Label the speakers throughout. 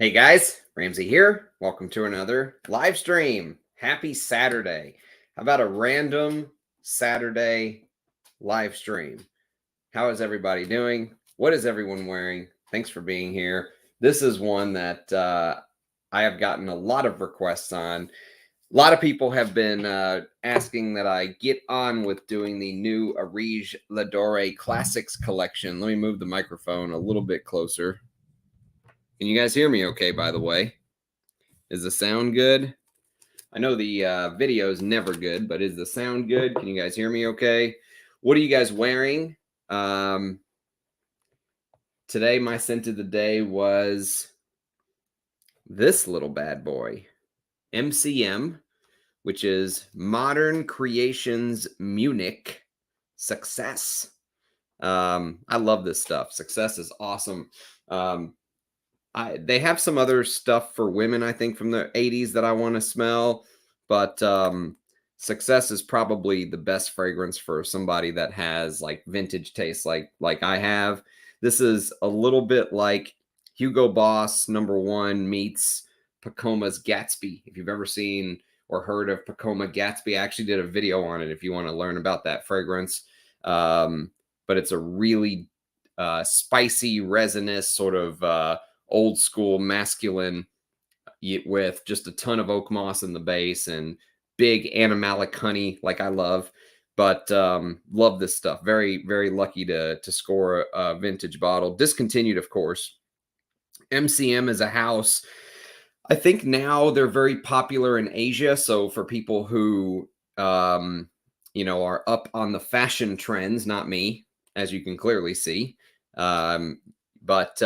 Speaker 1: Hey guys, Ramsey here. Welcome to another live stream. Happy Saturday. How about a random Saturday live stream? How is everybody doing? What is everyone wearing? Thanks for being here. This is one that I have gotten a lot of requests on. A lot of people have been asking that I get on with doing the new Areej Dore Classics collection. Let me move the microphone a little bit closer. Can you guys hear me okay, by the way? Is the sound good? I know the video is never good, but is the sound good? Can you guys hear me okay? What are you guys wearing? Today, my scent of the day was this little bad boy, MCM, which is Modern Creations Munich Success. I love this stuff. Success is awesome. They have some other stuff for women, I think, from the 80s that I want to smell, but Success is probably the best fragrance for somebody that has like vintage taste like I have. This is a little bit like Hugo Boss #1 meets Pacoma's Gatsby. If you've ever seen or heard of Pacoma Gatsby, I actually did a video on it if you want to learn about that fragrance. But it's a really spicy, resinous sort of old school masculine with just a ton of oak moss in the base and big animalic honey like I love. But love this stuff. Very, very lucky to score a vintage bottle. Discontinued, of course. MCM is a house. I think now they're very popular in Asia. So for people who, are up on the fashion trends, not me, as you can clearly see. But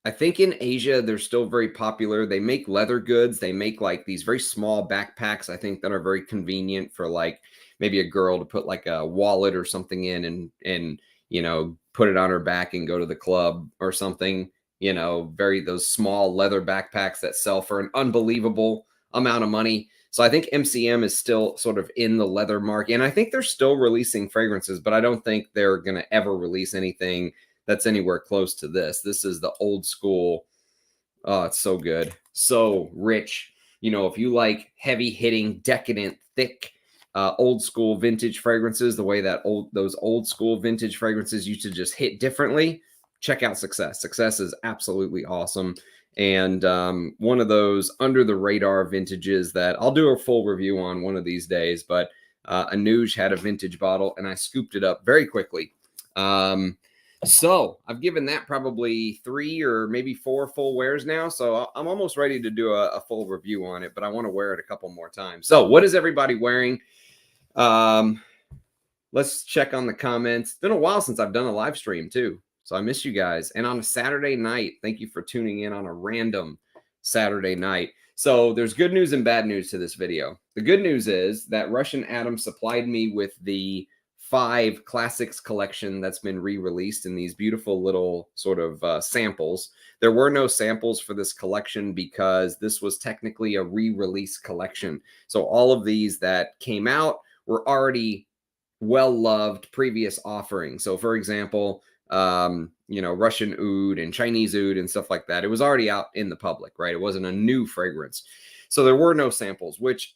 Speaker 1: I think in Asia, they're still very popular. They make leather goods. They make like these very small backpacks, I think, that are very convenient for like maybe a girl to put like a wallet or something in and put it on her back and go to the club or something. Those small leather backpacks that sell for an unbelievable amount of money. So I think MCM is still sort of in the leather market. And I think they're still releasing fragrances, but I don't think they're going to ever release anything that's anywhere close to this. This is the old school. Oh, it's so good. So rich. If you like heavy hitting, decadent, thick, old school vintage fragrances, the way that those old school vintage fragrances used to just hit differently, check out Success. Success is absolutely awesome. And one of those under the radar vintages that I'll do a full review on one of these days, but Anuj had a vintage bottle and I scooped it up very quickly. So I've given that probably 3 or maybe 4 full wears now. So I'm almost ready to do a full review on it, but I want to wear it a couple more times. So what is everybody wearing? Let's check on the comments. It's been a while since I've done a live stream too. So I miss you guys. And on a Saturday night, thank you for tuning in on a random Saturday night. So there's good news and bad news to this video. The good news is that Russian Oud supplied me with the 5 classics collection that's been re-released in these beautiful little sort of samples. There were no samples for this collection because this was technically a re-release collection. So all of these that came out were already well-loved previous offerings. So for example, Russian Oud and Chinese Oud and stuff like that. It was already out in the public, right? It wasn't a new fragrance. So there were no samples, which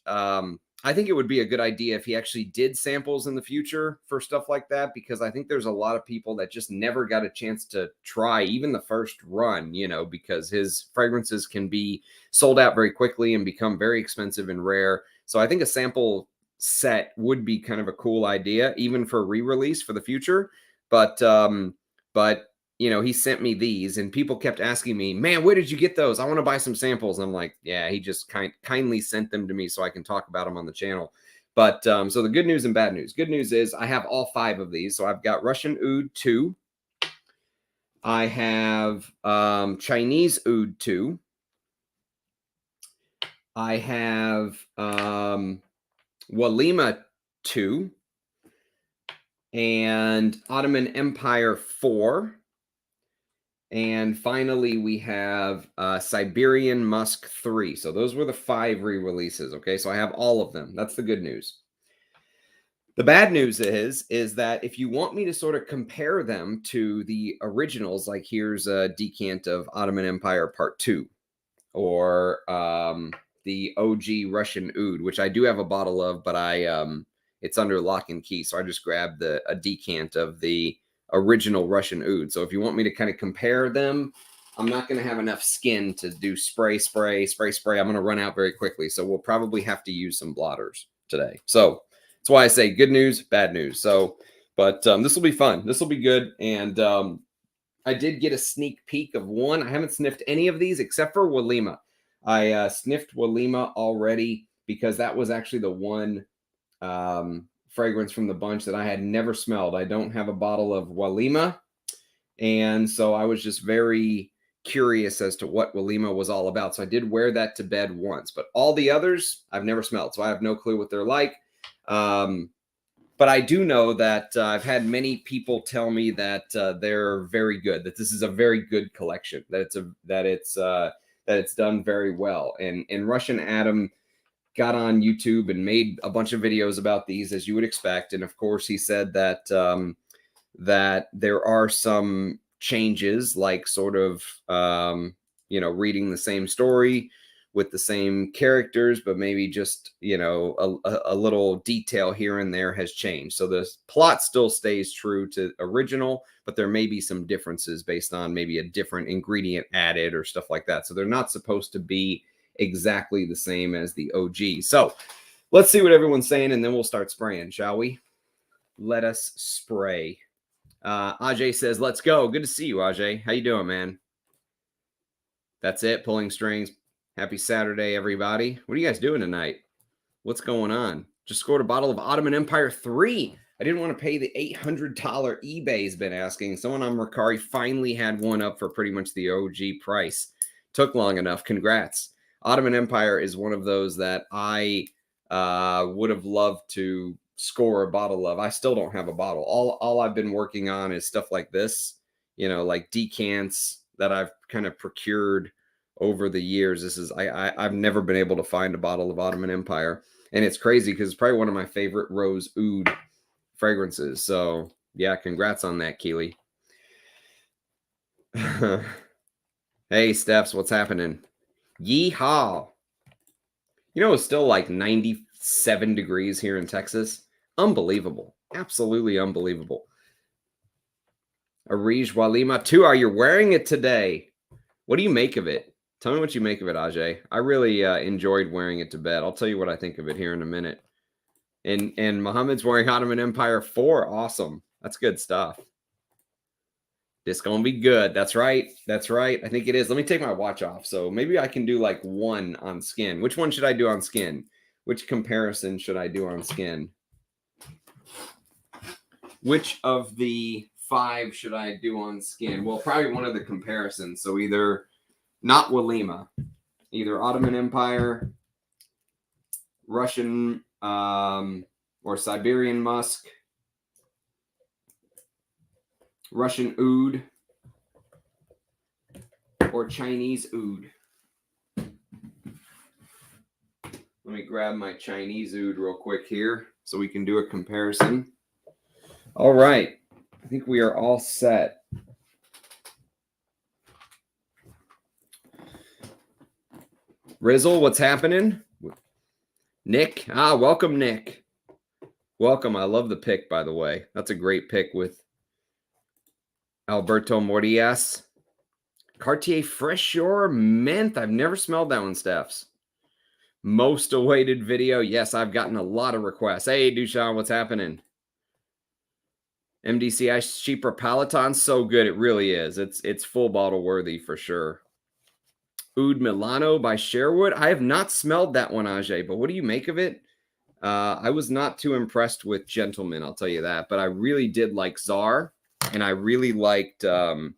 Speaker 1: I think it would be a good idea if he actually did samples in the future for stuff like that, because I think there's a lot of people that just never got a chance to try even the first run, because his fragrances can be sold out very quickly and become very expensive and rare. So I think a sample set would be kind of a cool idea, even for re-release for the future. But he sent me these and people kept asking me, man, where did you get those? I want to buy some samples. And I'm like, yeah, he just kindly sent them to me so I can talk about them on the channel. But so the good news and bad news. Good news is I have all 5 of these. So I've got Russian Oud II. I have Chinese Oud II. I have Walima II. And Ottoman Empire IV. And finally, we have Siberian Musk III. So those were the 5 re-releases, okay? So I have all of them. That's the good news. The bad news is that if you want me to sort of compare them to the originals, like here's a decant of Ottoman Empire Part 2. or the OG Russian Oud, which I do have a bottle of, but it's under lock and key. So I just grabbed a decant of the original Russian Oud. So if you want me to kind of compare them, I'm not going to have enough skin to do spray. I'm going to run out very quickly. So we'll probably have to use some blotters today. So that's why I say good news, bad news. So, but this will be fun. This will be good. And I did get a sneak peek of one. I haven't sniffed any of these except for Walima. I sniffed Walima already because that was actually the one fragrance from the bunch that I had never smelled. I don't have a bottle of Walima. And so I was just very curious as to what Walima was all about. So I did wear that to bed once, but all the others I've never smelled. So I have no clue what they're like. But I do know that I've had many people tell me that they're very good, that this is a very good collection, that it's done very well. And Russian Adam got on YouTube and made a bunch of videos about these, as you would expect. And of course, he said that that there are some changes, like sort of reading the same story with the same characters, but maybe just, a little detail here and there has changed. So the plot still stays true to original, but there may be some differences based on maybe a different ingredient added or stuff like that. So they're not supposed to be exactly the same as the OG. So let's see what everyone's saying, and then we'll start spraying, shall we? Let us spray. Ajay says, let's go. Good to see you, Ajay. How you doing, man? That's it, pulling strings. Happy Saturday, everybody. What are you guys doing tonight? What's going on? Just scored a bottle of Ottoman Empire III. I didn't want to pay the $800 eBay's been asking. Someone on Mercari finally had one up for pretty much the OG price. Took long enough. Congrats. Ottoman Empire is one of those that I would have loved to score a bottle of. I still don't have a bottle. All I've been working on is stuff like this, like decants that I've kind of procured over the years. This is I've never been able to find a bottle of Ottoman Empire, and it's crazy because it's probably one of my favorite rose oud fragrances. So yeah, congrats on that, Keely. Hey Stephs, what's happening? Yeehaw! It's still like 97 degrees here in Texas. Unbelievable, absolutely unbelievable. Areej Walimah II, are you wearing it today? What do you make of it? Tell me what you make of it, Ajay. I really enjoyed wearing it to bed. I'll tell you what I think of it here in a minute. And Muhammad's wearing Ottoman Empire IV. Awesome. That's good stuff. This gonna be good. That's right. That's right. I think it is. Let me take my watch off. So maybe I can do like one on skin. Which one should I do on skin? Which comparison should I do on skin? Which of the 5 should I do on skin? Well, probably one of the comparisons. So either not Walima, either Ottoman Empire, Russian or Siberian Musk, Russian Oud, or Chinese Oud. Let me grab my Chinese Oud real quick here so we can do a comparison. All right. I think we are all set. Rizzle, what's happening? Nick. Welcome, Nick. Welcome. I love the pick, by the way. That's a great pick with Alberto Mordias. Cartier Fraîcheur Menthe. I've never smelled that one, Stephs. Most awaited video. Yes, I've gotten a lot of requests. Hey, Dushan, what's happening? MDCI Cheaper Peloton. So good. It really is. It's full bottle worthy for sure. Oud Milano by Sherwood. I have not smelled that one, Ajay, but what do you make of it? I was not too impressed with Gentleman, I'll tell you that, but I really did like Czar, and I really liked the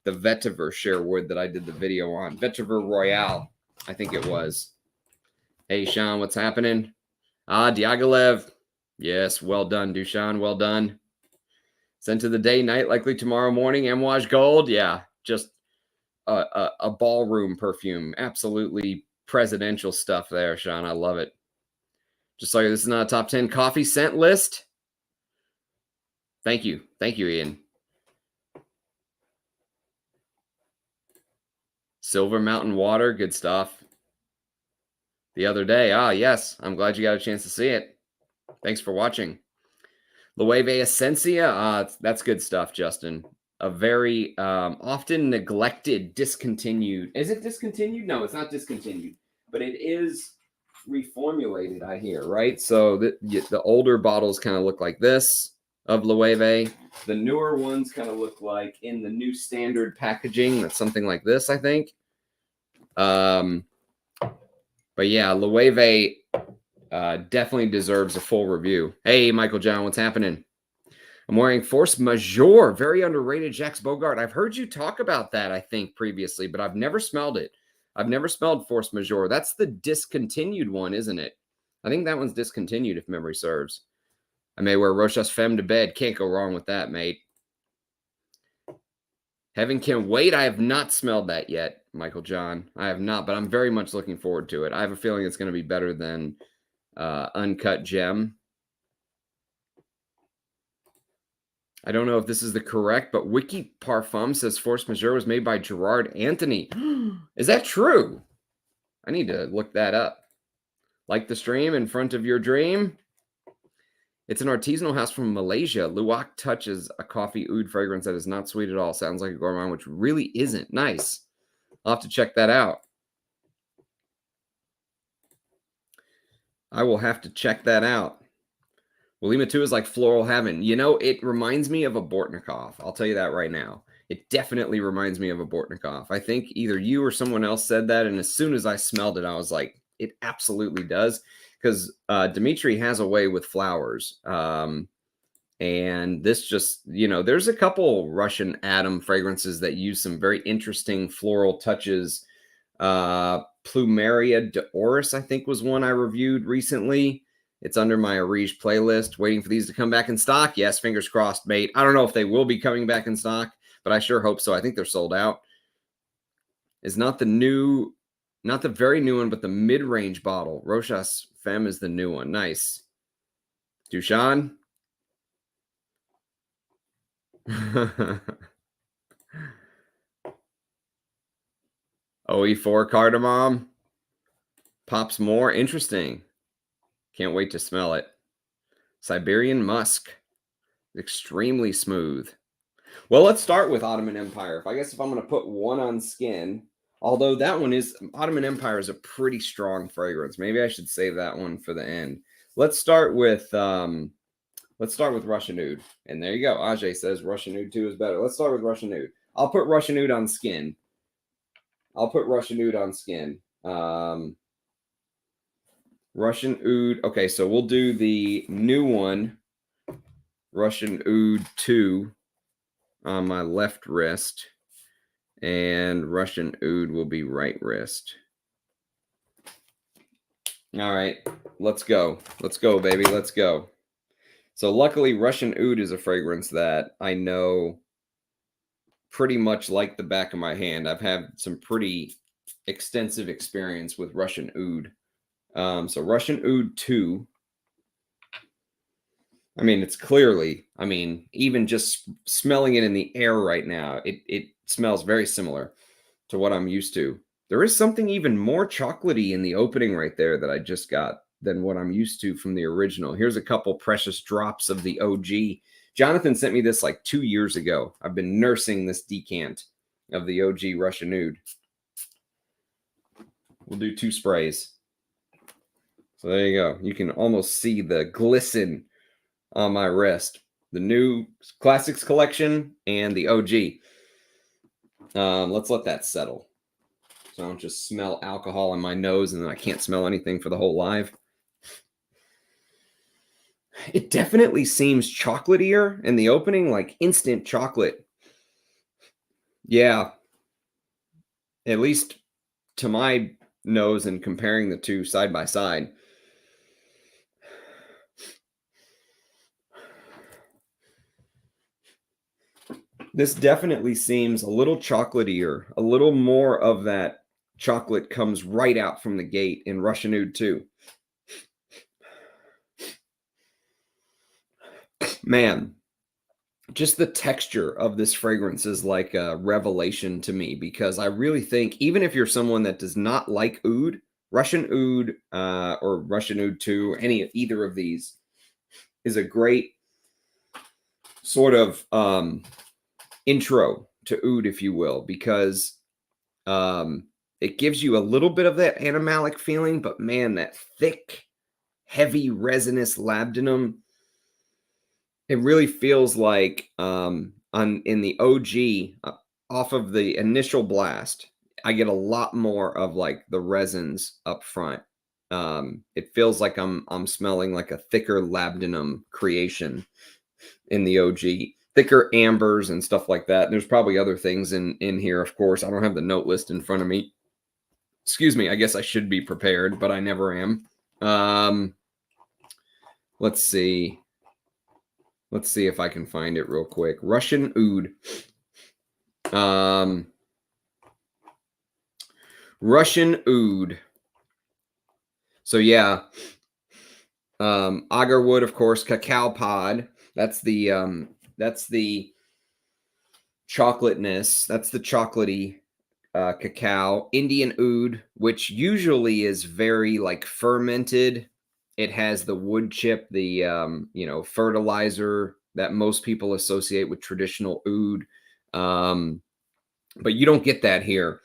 Speaker 1: Vetiver Sherwood that I did the video on. Vetiver Royale, I think it was. Hey, Sean, what's happening? Diaghilev. Yes, well done, Dushan, well done. Sent to the day, night, likely tomorrow morning. Amouage Gold, yeah, just a ballroom perfume. Absolutely presidential stuff there, Sean. I love it. Just so this is not a top 10 coffee scent list. Thank you. Thank you, Ian. Silver Mountain Water, good stuff. The other day. Ah, yes. I'm glad you got a chance to see it. Thanks for watching. Loewe Essentia. That's good stuff, Justin. A very often neglected, discontinued. Is it discontinued? No, it's not discontinued. But it is reformulated, I hear, right? So the older bottles kind of look like this of Loewe. The newer ones kind of look like in the new standard packaging. That's something like this, I think. But yeah, Loewe definitely deserves a full review. Hey, Michael John, what's happening? I'm wearing Force Majeure, very underrated Jacques Bogart. I've heard you talk about that, I think, previously, but I've never smelled it. I've never smelled Force Majeure. That's the discontinued one, isn't it? I think that one's discontinued, if memory serves. I may wear Rochas Femme to bed. Can't go wrong with that, mate. Heaven Can Wait. I have not smelled that yet, Michael John. I have not, but I'm very much looking forward to it. I have a feeling it's going to be better than Uncut Gem. I don't know if this is the correct, but Wiki Parfum says Force Majeure was made by Gerard Anthony. Is that true? I need to look that up. Like the stream in front of your dream. It's an artisanal house from Malaysia. Luwak touches a coffee oud fragrance that is not sweet at all. Sounds like a gourmand, which really isn't. Nice. I'll have to check that out. I will have to check that out. Walimah II is like floral heaven. You know, it reminds me of a Bortnikov. I'll tell you that right now. It definitely reminds me of a Bortnikov. I think either you or someone else said that, and as soon as I smelled it, I was like, it absolutely does. Because Dmitry has a way with flowers. And this just, you know, there's a couple Russian Atom fragrances that use some very interesting floral touches. Plumeria Dore, I think, was one I reviewed recently. It's under my Areej playlist. Waiting for these to come back in stock. Yes, fingers crossed, mate. I don't know if they will be coming back in stock, but I sure hope so. I think they're sold out. It's not the new, not the very new one, but the mid-range bottle. Rochas Femme is the new one. Nice. Dushan. OE4 cardamom. Pops more. Interesting. Can't wait to smell it. Siberian Musk. Extremely smooth. Well, let's start with Ottoman Empire. I guess if I'm going to put one on skin, although that one is, Ottoman Empire is a pretty strong fragrance. Maybe I should save that one for the end. Let's start with Russian Oud. And there you go. Ajay says Russian Oud II is better. Let's start with Russian Oud. I'll put Russian Oud on skin. Russian Oud. Okay, so we'll do the new one, Russian Oud II, on my left wrist, and Russian Oud will be right wrist. All right, let's go. Let's go, baby. Let's go. So luckily, Russian Oud is a fragrance that I know pretty much like the back of my hand. I've had some pretty extensive experience with Russian Oud. So Russian Oud II, I mean, it's clearly, I mean, even just smelling it in the air right now, it smells very similar to what I'm used to. There is something even more chocolatey in the opening right there that I just got than what I'm used to from the original. Here's a couple precious drops of the OG. Jonathan sent me this like 2 years ago. I've been nursing this decant of the OG Russian Oud. We'll do 2 sprays. So there you go. You can almost see the glisten on my wrist. The new Classics collection and the OG. Let's let that settle. So I don't just smell alcohol in my nose and then I can't smell anything for the whole live. It definitely seems chocolatier in the opening, like instant chocolate. Yeah. At least to my nose and comparing the two side by side. This definitely seems a little chocolatier. A little more of that chocolate comes right out from the gate in Russian Oud II. Man, just the texture of this fragrance is like a revelation to me, because I really think even if you're someone that does not like oud, Russian Oud or Russian Oud II, either of these is a great sort of intro to oud, if you will, because it gives you a little bit of that animalic feeling, but man, that thick, heavy, resinous labdanum, it really feels like in the OG, off of the initial blast, I get a lot more of like the resins up front. It feels like I'm smelling like a thicker labdanum creation in the OG, thicker ambers and stuff like that. There's probably other things in here, of course. I don't have the note list in front of me. Excuse me. I guess I should be prepared, but I never am. Let's see. Let's see if I can find it real quick. Russian Oud. Russian Oud. So yeah. Agarwood, of course, cacao pod. That's the chocolateness. That's the chocolatey cacao. Indian Oud, which usually is very like fermented. It has the wood chip, the fertilizer that most people associate with traditional oud, but you don't get that here.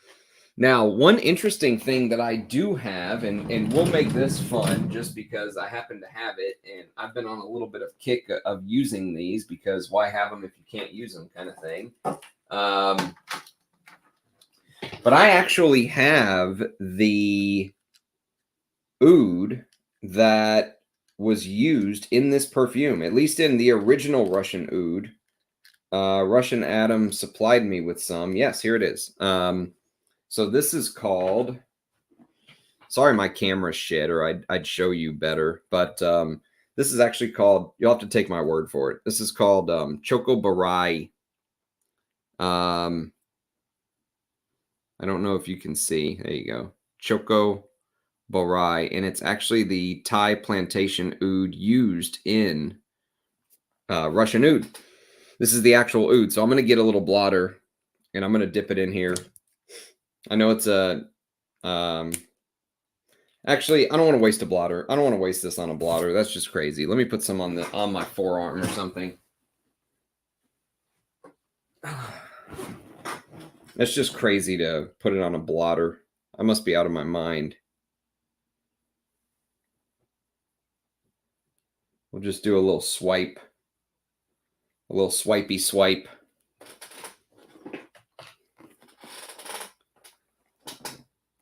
Speaker 1: Now, one interesting thing that I do have, and we'll make this fun just because I happen to have it, and I've been on a little bit of kick of using these, because why have them if you can't use them, kind of thing. But I actually have the oud that was used in this perfume, at least in the original Russian Oud. Russian Adam supplied me with some. Yes, here it is. So this is called, sorry my camera's shit, or I'd show you better, but this is actually called, you'll have to take my word for it. This is called Choco Barai. I don't know if you can see. There you go. Choco Barai, and it's actually the Thai plantation oud used in Russian Oud. This is the actual oud. So I'm going to get a little blotter, and I'm going to dip it in here. I know it's a actually, I don't want to waste a blotter. I don't want to waste this on a blotter. That's just crazy. Let me put some on my forearm or something. That's just crazy to put it on a blotter. I must be out of my mind. We'll just do a little swipe. A little swipey swipe.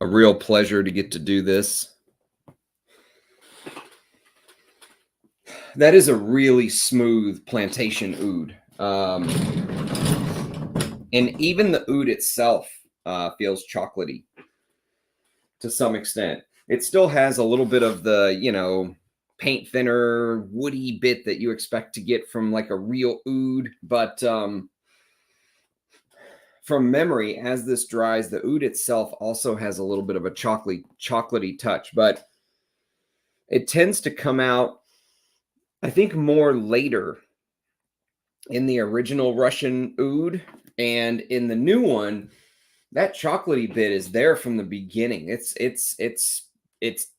Speaker 1: A real pleasure to get to do this. That is a really smooth plantation oud. And even the oud itself feels chocolatey to some extent. It still has a little bit of the, paint thinner, woody bit that you expect to get from like a real oud. But from memory, as this dries, the oud itself also has a little bit of a chocolatey touch. But it tends to come out, I think, more later in the original Russian Oud, and in the new one, that chocolatey bit is there from the beginning.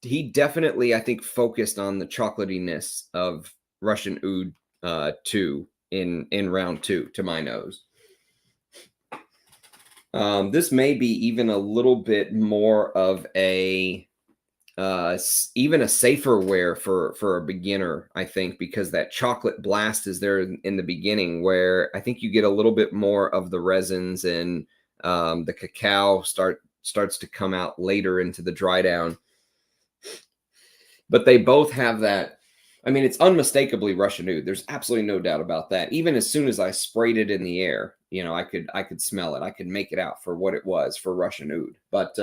Speaker 1: He definitely, I think, focused on the chocolatiness of Russian Oud II in round 2, to my nose. This may be even a little bit more of a even a safer wear for a beginner, I think, because that chocolate blast is there in the beginning, where I think you get a little bit more of the resins, and the cacao starts to come out later into the dry down. But they both have that. I mean, it's unmistakably Russian Oud. There's absolutely no doubt about that. Even as soon as I sprayed it in the air, I could smell it. I could make it out for what it was for Russian Oud. But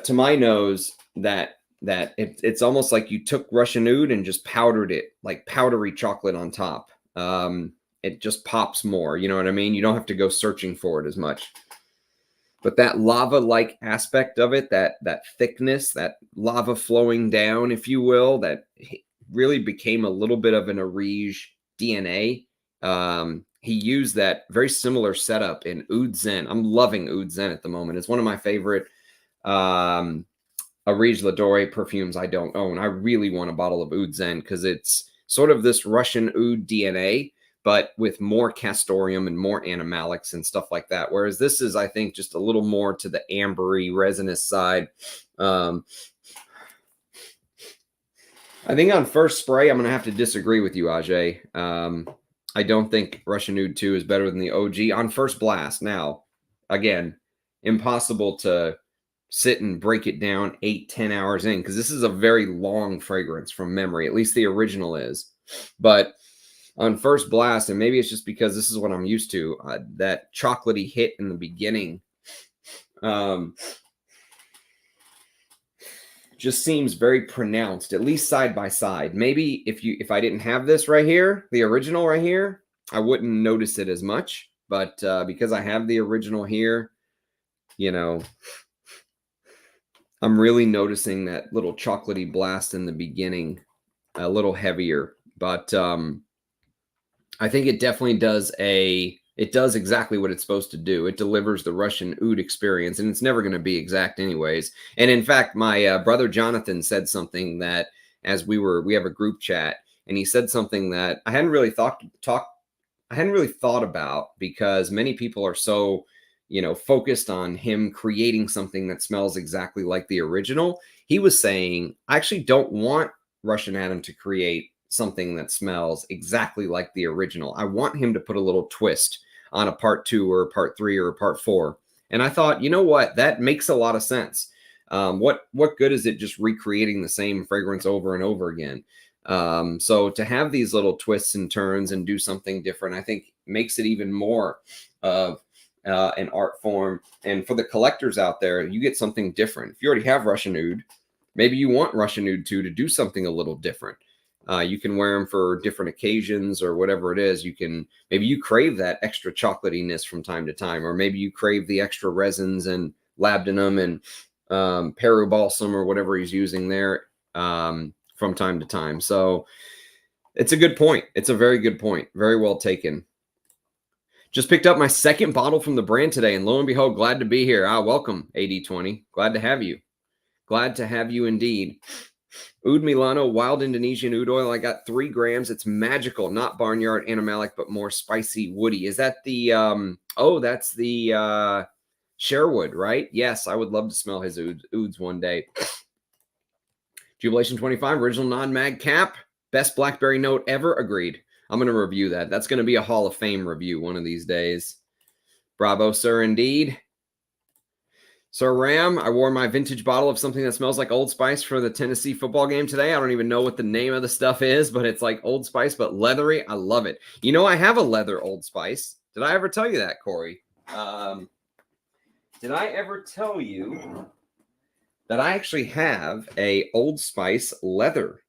Speaker 1: to my nose, that it's almost like you took Russian Oud and just powdered it, like powdery chocolate on top. It just pops more. You know what I mean? You don't have to go searching for it as much. But that lava-like aspect of it, that thickness, that lava flowing down, if you will, that really became a little bit of an Areej DNA. He used that very similar setup in Oud II. I'm loving Oud II at the moment. It's one of my favorite Areej Dore perfumes I don't own. I really want a bottle of Oud II because it's sort of this Russian Oud DNA, but with more castoreum and more animalics and stuff like that. Whereas this is, I think, just a little more to the ambery, resinous side. I think on first spray, I'm going to have to disagree with you, Ajay. I don't think Russian Oud II is better than the OG on first blast. Now, again, impossible to sit and break it down 8-10 hours in because this is a very long fragrance from memory. At least the original is. But on first blast, and maybe it's just because this is what I'm used to, that chocolatey hit in the beginning just seems very pronounced, at least side by side. Maybe if I didn't have this right here, the original right here, I wouldn't notice it as much. But because I have the original here, you know, I'm really noticing that little chocolatey blast in the beginning, a little heavier. But I think it definitely does it does exactly what it's supposed to do. It delivers the Russian Oud experience, and it's never going to be exact anyways. And in fact, my brother Jonathan said something that as we have a group chat, and he said something that I hadn't really thought about because many people are so, focused on him creating something that smells exactly like the original. He was saying, I actually don't want Russian Adam to create something that smells exactly like the original. I want him to put a little twist on a part 2 or a part 3 or a part 4. And I thought, you know what? That makes a lot of sense. What good is it just recreating the same fragrance over and over again? So to have these little twists and turns and do something different, I think makes it even more of an art form. And for the collectors out there, you get something different. If you already have Russian Oud, maybe you want Russian Oud II to do something a little different. You can wear them for different occasions or whatever it is. Maybe you crave that extra chocolatiness from time to time, or maybe you crave the extra resins and labdanum and Peru balsam or whatever he's using there from time to time. So it's a good point. It's a very good point. Very well taken. Just picked up my second bottle from the brand today, and lo and behold, glad to be here. Welcome, AD20. Glad to have you. Glad to have you indeed. Oud Milano Wild Indonesian Oud Oil. I got 3 grams. It's magical, not barnyard animalic, but more spicy, woody. Is that the, that's the Sherwood, right? Yes, I would love to smell his Ouds one day. Jubilation 25, original non-mag cap. Best blackberry note ever. Agreed. I'm going to review that. That's going to be a Hall of Fame review one of these days. Bravo, sir, indeed. Sir Ram, I wore my vintage bottle of something that smells like Old Spice for the Tennessee football game today. I don't even know what the name of the stuff is, but it's like Old Spice, but leathery. I love it. I have a leather Old Spice. Did I ever tell you that, Corey? Did I ever tell you that I actually have a Old Spice leather?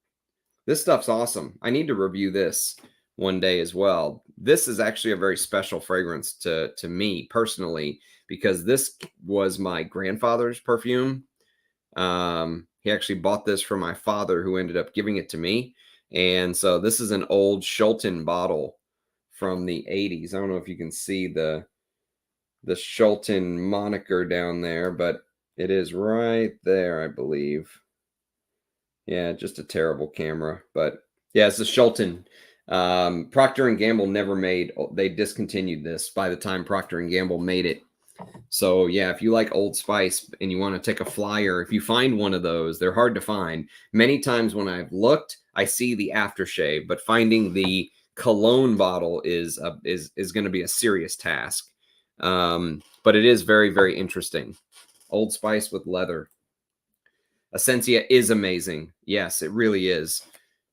Speaker 1: This stuff's awesome. I need to review this one day as well. This is actually a very special fragrance to me personally, because this was my grandfather's perfume. He actually bought this for my father, who ended up giving it to me. And so this is an old Schulten bottle from the 80s. I don't know if you can see the Schulten moniker down there, but it is right there, I believe. Yeah, just a terrible camera. But yeah, it's a Schulten. Procter & Gamble never made, they discontinued this by the time Procter & Gamble made it. So yeah, if you like Old Spice and you want to take a flyer, if you find one of those, they're hard to find. Many times when I've looked, I see the aftershave, but finding the cologne bottle is going to be a serious task. But it is very, very interesting. Old Spice with leather. Essentia is amazing. Yes, it really is.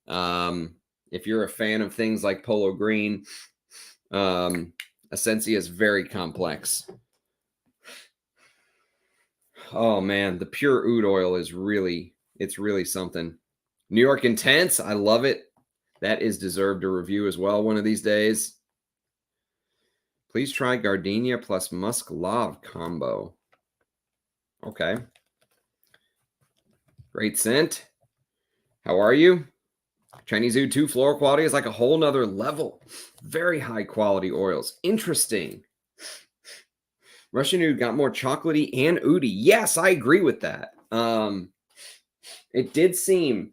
Speaker 1: If you're a fan of things like Polo Green, Essentia is very complex. Oh man, the pure oud oil is really something. New York Intense, I love it. That is deserved a review as well one of these days. Please try Gardenia plus Musk Lave combo. Okay. Great scent. How are you? Chinese Oud II floral quality is like a whole nother level. Very high quality oils. Interesting. Russian Oud got more chocolatey and oudy. Yes, I agree with that. It did seem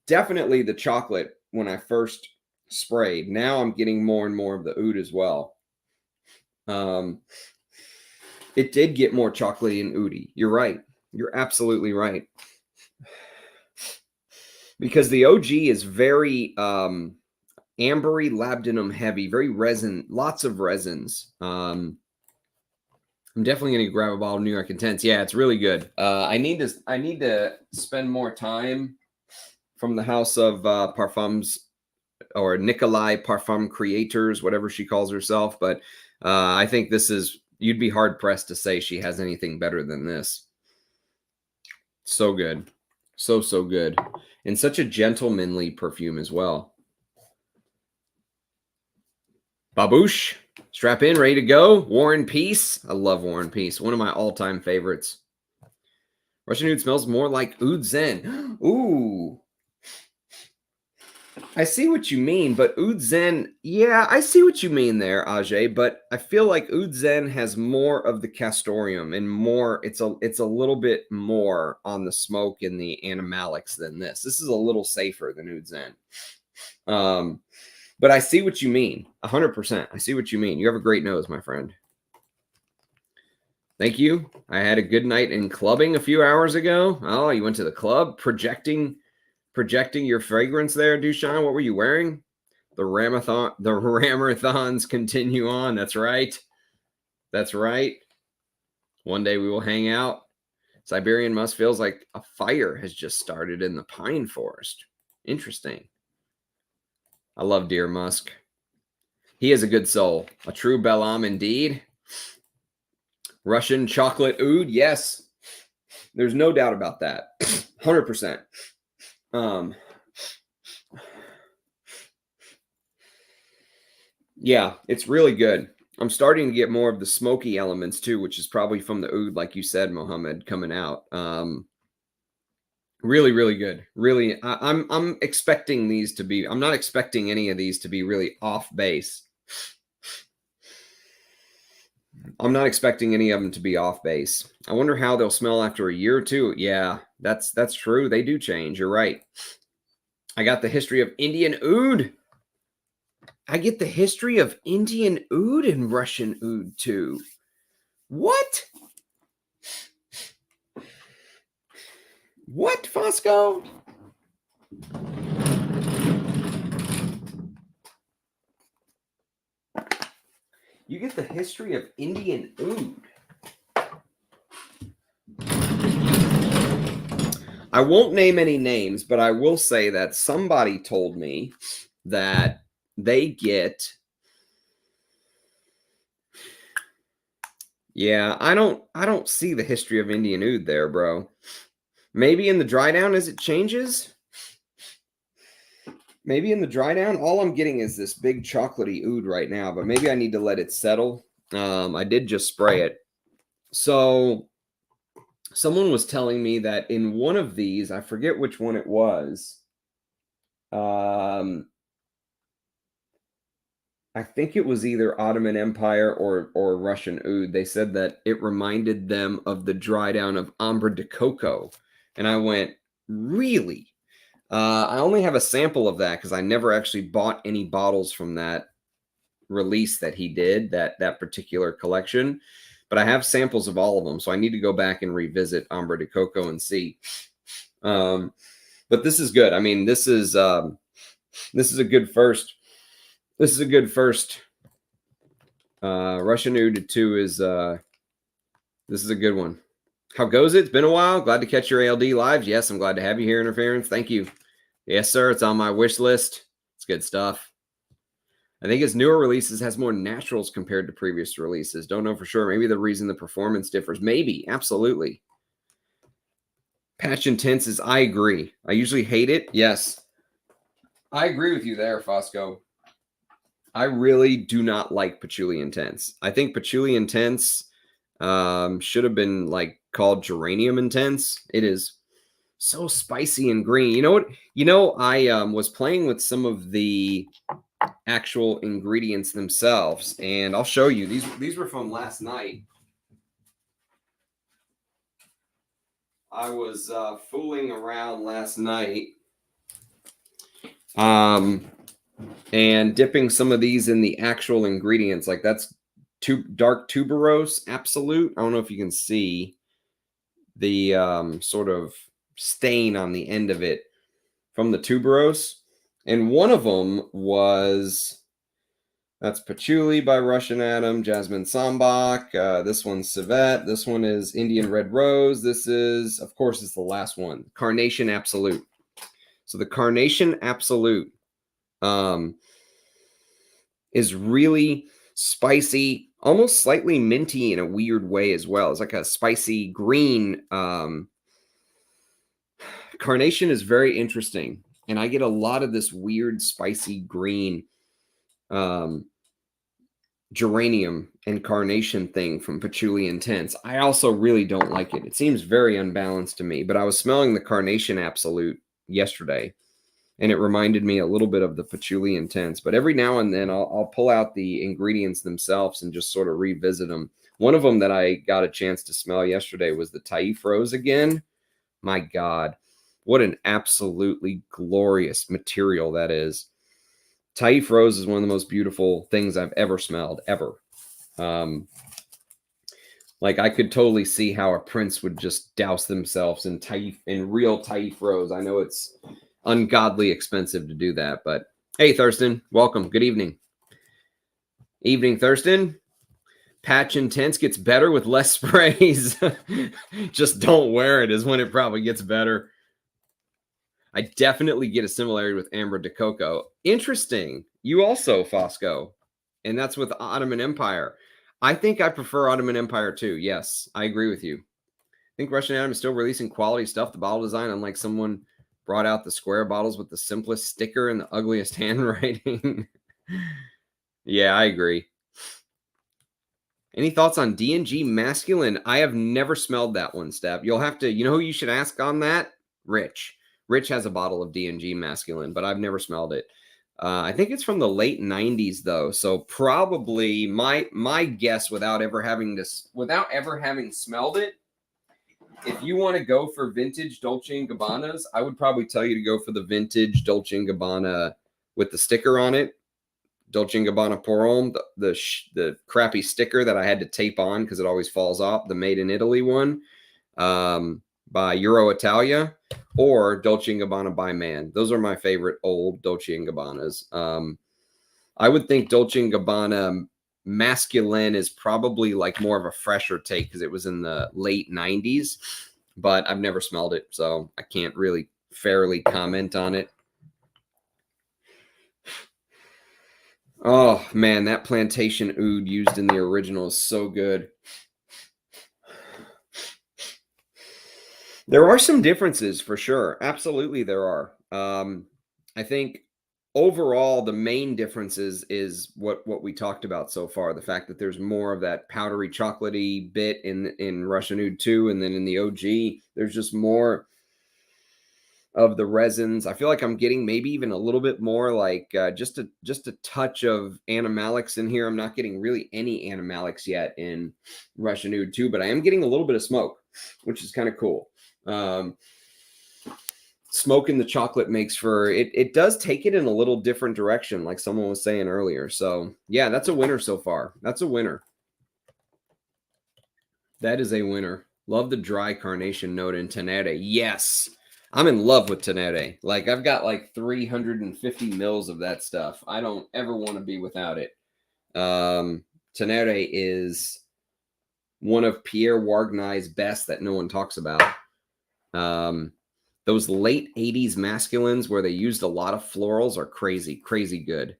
Speaker 1: definitely the chocolate when I first sprayed. Now I'm getting more and more of the oud as well. It did get more chocolatey and oudy. You're right. You're absolutely right. Because the OG is very ambery, labdanum heavy, very resin, lots of resins. I'm definitely going to grab a bottle of New York Intense. Yeah, it's really good. I need to spend more time from the house of Parfums, or Nikolai Parfum Creators, whatever she calls herself. But I think this is, you'd be hard pressed to say she has anything better than this. So good. So good. And such a gentlemanly perfume as well. Babouche, strap in, ready to go. War and Peace. I love War and Peace. One of my all-time favorites. Russian Oud smells more like Oud Zen. Ooh. I see what you mean, but Oud Zen, yeah, I see what you mean there, Ajay, but I feel like Oud Zen has more of the castoreum and more, it's a little bit more on the smoke and the animalics than this. This is a little safer than Oud Zen. But I see what you mean, 100%. I see what you mean. You have a great nose, my friend. Thank you. I had a good night in clubbing a few hours ago. Oh, you went to the club, projecting your fragrance there, Dushan. What were you wearing? The Ramathons continue on. That's right. That's right. One day we will hang out. Siberian Musk feels like a fire has just started in the pine forest. Interesting. I love Dear Musk. He is a good soul. A true Belam indeed. Russian chocolate oud. Yes. There's no doubt about that. 100%. Yeah, it's really good. I'm starting to get more of the smoky elements too, which is probably from the oud, like you said, Mohammed, coming out. Really, really good. Really, I'm expecting these to be. I'm not expecting any of these to be really off base. I'm not expecting any of them to be off base. I wonder how they'll smell after a year or two. Yeah, that's true. They do change. You're right. I got the history of Indian Oud. I get the history of Indian Oud and Russian Oud II. What? What, Fosco? You get the history of Indian Oud. I won't name any names, but I will say that somebody told me that they get... Yeah, I don't see the history of Indian Oud there, bro. Maybe in the dry down as it changes. Maybe in the dry down, all I'm getting is this big chocolatey oud right now, but maybe I need to let it settle. I did just spray it. So someone was telling me that in one of these, I forget which one it was. I think it was either Ottoman Empire or Russian Oud. They said that it reminded them of the dry down of Ambre de Coco. And I went, really? I only have a sample of that because I never actually bought any bottles from that release that he did, that particular collection. But I have samples of all of them, so I need to go back and revisit Ambre de Coco and see. But this is good. I mean, this is a good first. This is a good first. Russian Oud II is this is a good one. How goes it? It's been a while. Glad to catch your ALD lives. Yes, I'm glad to have you here, Interference. Thank you. Yes, sir. It's on my wish list. It's good stuff. I think his newer releases has more naturals compared to previous releases. Don't know for sure. Maybe the reason the performance differs. Maybe. Absolutely. Patch Intense is, I agree. I usually hate it. Yes. I agree with you there, Fosco. I really do not like Patchouli Intense. I think Patchouli Intense should have been like called Geranium Intense. It is So spicy and green. You know what? I was playing with some of the actual ingredients themselves, and I'll show you. These were from last night. I was fooling around last night, and dipping some of these in the actual ingredients. Like that's dark tuberose absolute. I don't know if you can see the sort of stain on the end of it from the tuberose. And one of them was, that's Patchouli by Russian Oud, Jasmine Sambach. This one's Civet. This one is Indian Red Rose. This is, of course, is the last one, Carnation Absolute. So the Carnation Absolute is really spicy, almost slightly minty in a weird way as well. It's like a spicy green. Carnation is very interesting, and I get a lot of this weird spicy green geranium and carnation thing from Patchouli Intense. I also really don't like it. It seems very unbalanced to me, but I was smelling the Carnation Absolute yesterday, and it reminded me a little bit of the Patchouli Intense. But every now and then I'll pull out the ingredients themselves and just sort of revisit them. One of them that I got a chance to smell yesterday was the Taif Rose again. My God, what an absolutely glorious material that is. Taif Rose is one of the most beautiful things I've ever smelled, ever. Like I could totally see how a prince would just douse themselves in real Taif Rose. I know it's ungodly expensive to do that, but hey, Thurston, welcome. Good evening. Evening, Thurston. Patch Intense gets better with less sprays. Just don't wear it is when it probably gets better. I definitely get a similarity with Amber de Coco. Interesting. You also, Fosco. And that's with Ottoman Empire. I think I prefer Ottoman Empire too. Yes, I agree with you. I think Russian Oud is still releasing quality stuff. The bottle design, unlike someone brought out the square bottles with the simplest sticker and the ugliest handwriting. Yeah, I agree. Any thoughts on D&G Masculine? I have never smelled that one, Steph. You'll have to, you know who you should ask on that? Rich. Rich has a bottle of D&G Masculine, but I've never smelled it. I think it's from the late 90s, though. So probably my guess, without ever having smelled it, if you want to go for vintage Dolce & Gabbanas, I would probably tell you to go for the vintage Dolce & Gabbana with the sticker on it. Dolce & Gabbana Pour Homme, the crappy sticker that I had to tape on because it always falls off, the Made in Italy one. By Euro Italia, or Dolce & Gabbana by Man. Those are my favorite old Dolce & Gabbanas. I would think Dolce & Gabbana Masculine is probably like more of a fresher take because it was in the late 90s, but I've never smelled it, so I can't really fairly comment on it. Oh, man, that plantation oud used in the original is so good. There are some differences for sure. Absolutely, there are. I think overall, the main difference is what we talked about so far. The fact that there's more of that powdery chocolatey bit in Russian Oud II, and then in the OG, there's just more of the resins. I feel like I'm getting maybe even a little bit more like just a touch of animalics in here. I'm not getting really any animalics yet in Russian Oud II, but I am getting a little bit of smoke, which is kind of cool. Smoke in the chocolate makes for it does take it in a little different direction, like someone was saying earlier. So yeah, that's a winner so far. That's a winner. That is a winner. Love the dry carnation note in Tenere. Yes, I'm in love with Tenere. Like I've got like 350 mils of that stuff. I don't ever want to be without it. Tenere is one of Pierre Wargnai's best that no one talks about. Those late 80s masculines where they used a lot of florals are crazy, crazy good.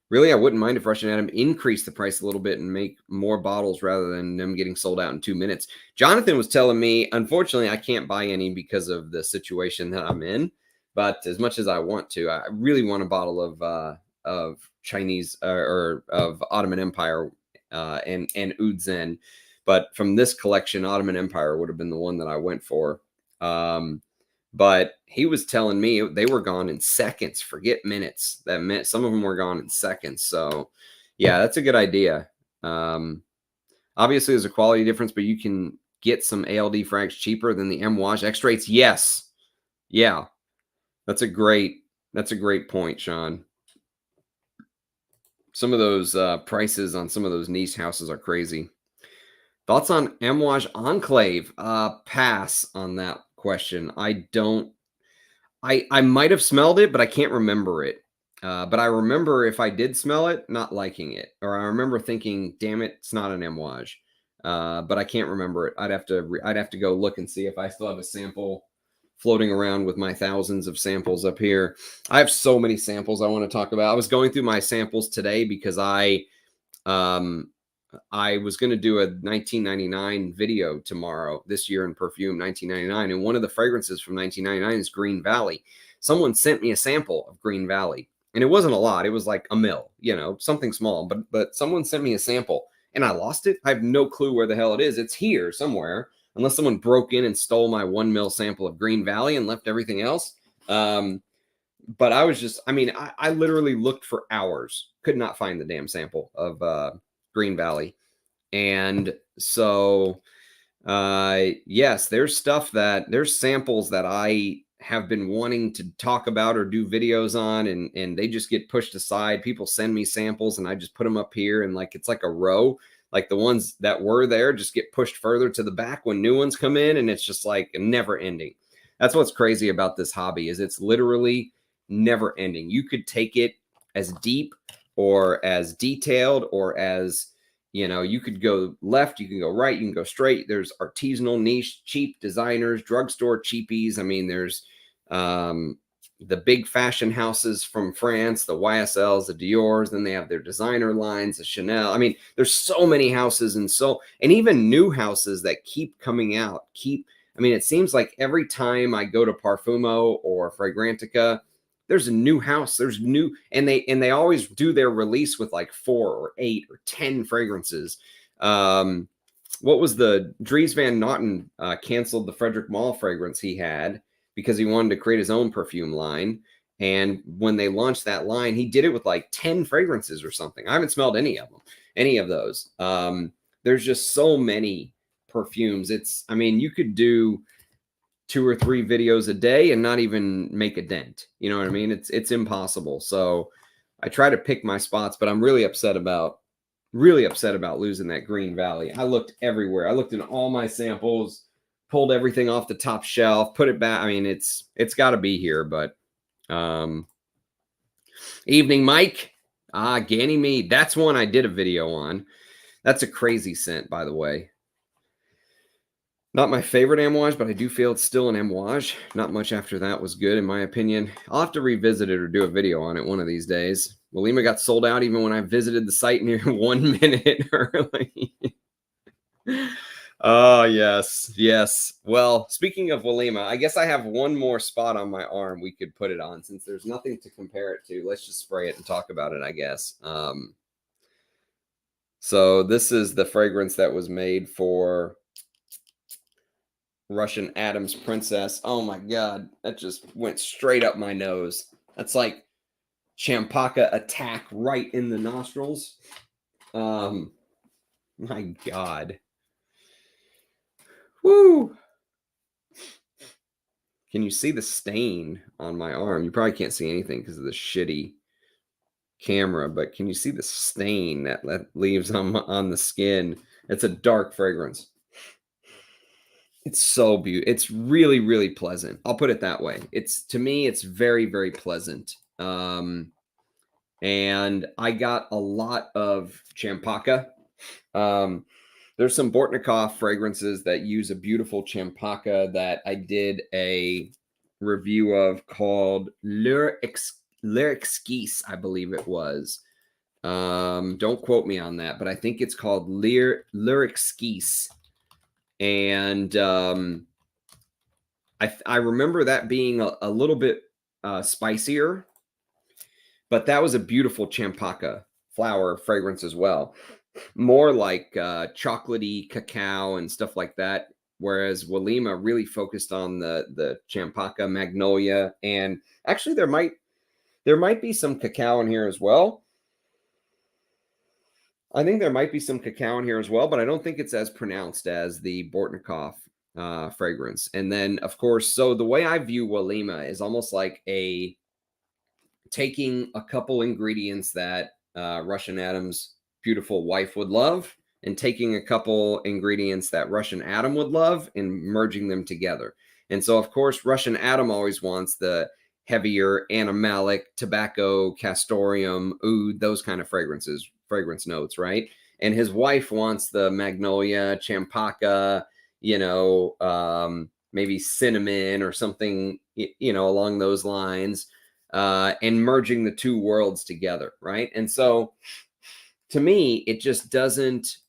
Speaker 1: Really, I wouldn't mind if Russian Oud increased the price a little bit and make more bottles rather than them getting sold out in 2 minutes. Jonathan was telling me, unfortunately, I can't buy any because of the situation that I'm in. But as much as I want to, I really want a bottle of Chinese or of Ottoman Empire and Oud Zen. But from this collection, Ottoman Empire would have been the one that I went for. But he was telling me they were gone in seconds. Forget minutes. That meant some of them were gone in seconds. So, yeah, that's a good idea. Obviously, there's a quality difference, but you can get some ALD frags cheaper than the Amouage X-Rates. Yes, yeah, that's a great point, Sean. Some of those prices on some of those niche houses are crazy. Thoughts on Amouage Enclave? Pass on that question. I might have smelled it, but I can't remember it. But I remember if I did smell it, not liking it, or I remember thinking, "Damn it, it's not an Amouage." But I can't remember it. I'd have to go look and see if I still have a sample floating around with my thousands of samples up here. I have so many samples I want to talk about. I was going through my samples today because I was going to do a 1999 video tomorrow, this year in perfume, 1999. And one of the fragrances from 1999 is Green Valley. Someone sent me a sample of Green Valley, and it wasn't a lot. It was like a mil, something small, but someone sent me a sample and I lost it. I have no clue where the hell it is. It's here somewhere, unless someone broke in and stole my 1 mil sample of Green Valley and left everything else. But I was just, I literally looked for hours, could not find the damn sample of Green Valley. And so, yes, there's samples that I have been wanting to talk about or do videos on, and they just get pushed aside. People send me samples and I just put them up here, and it's like a row. Like the ones that were there just get pushed further to the back when new ones come in, and it's just like never ending. That's what's crazy about this hobby, is it's literally never ending. You could take it as deep or as detailed or as, you could go left, you can go right, you can go straight. There's artisanal, niche, cheap designers, drugstore cheapies. There's the big fashion houses from France, the YSLs, the Dior's. Then they have their designer lines, the Chanel. There's so many houses, and even new houses that keep coming out. It seems like every time I go to Parfumo or Fragrantica, there's a new house. There's new, and they always do their release with like 4 or 8 or 10 fragrances. What was the Dries Van Noten canceled the Frederick Malle fragrance he had because he wanted to create his own perfume line. And when they launched that line, he did it with like 10 fragrances or something. I haven't smelled any of those. There's just so many perfumes. You could do 2 or 3 videos a day and not even make a dent. You know what I mean? It's impossible. So I try to pick my spots, but I'm really upset about losing that Green Valley. I looked everywhere. I looked in all my samples, pulled everything off the top shelf, put it back. It's got to be here, but Evening Mike, Ganymede. That's one I did a video on. That's a crazy scent, by the way. Not my favorite Amouage, but I do feel it's still an Amouage. Not much after that was good, in my opinion. I'll have to revisit it or do a video on it one of these days. Walima got sold out even when I visited the site near 1 minute early. Oh, yes. Yes. Well, speaking of Walima, I guess I have one more spot on my arm we could put it on. Since there's nothing to compare it to, let's just spray it and talk about it, I guess. So this is the fragrance that was made for Russian Adam's Princess. Oh my God, that just went straight up my nose. That's like Champaka attack right in the nostrils. My God. Woo. Can you see the stain on my arm? You probably can't see anything because of the shitty camera, but can you see the stain that leaves on the skin? It's a dark fragrance. It's so beautiful. It's really, really pleasant. I'll put it that way. To me, it's very, very pleasant. And I got a lot of Champaka. There's some Bortnikov fragrances that use a beautiful Champaka that I did a review of called L'Exquise, I believe it was. Don't quote me on that, but I think it's called L'Exquise. And I remember that being a little bit spicier, but that was a beautiful Champaka flower fragrance as well. More like chocolatey cacao and stuff like that. whereas Walima really focused on the champaca, magnolia, and actually there might be some cacao in here as well. I think there might be some cacao in here as well, but I don't think it's as pronounced as the Bortnikov fragrance. And then, of course, so the way I view Walima is almost like taking a couple ingredients that Russian Adam's beautiful wife would love, and taking a couple ingredients that Russian Adam would love and merging them together. And so, of course, Russian Adam always wants the heavier animalic, tobacco, castoreum, oud, those kind of fragrance notes, right? And his wife wants the magnolia, champaca, maybe cinnamon or something, along those lines, and merging the two worlds together, right? And so, to me, it just doesn't.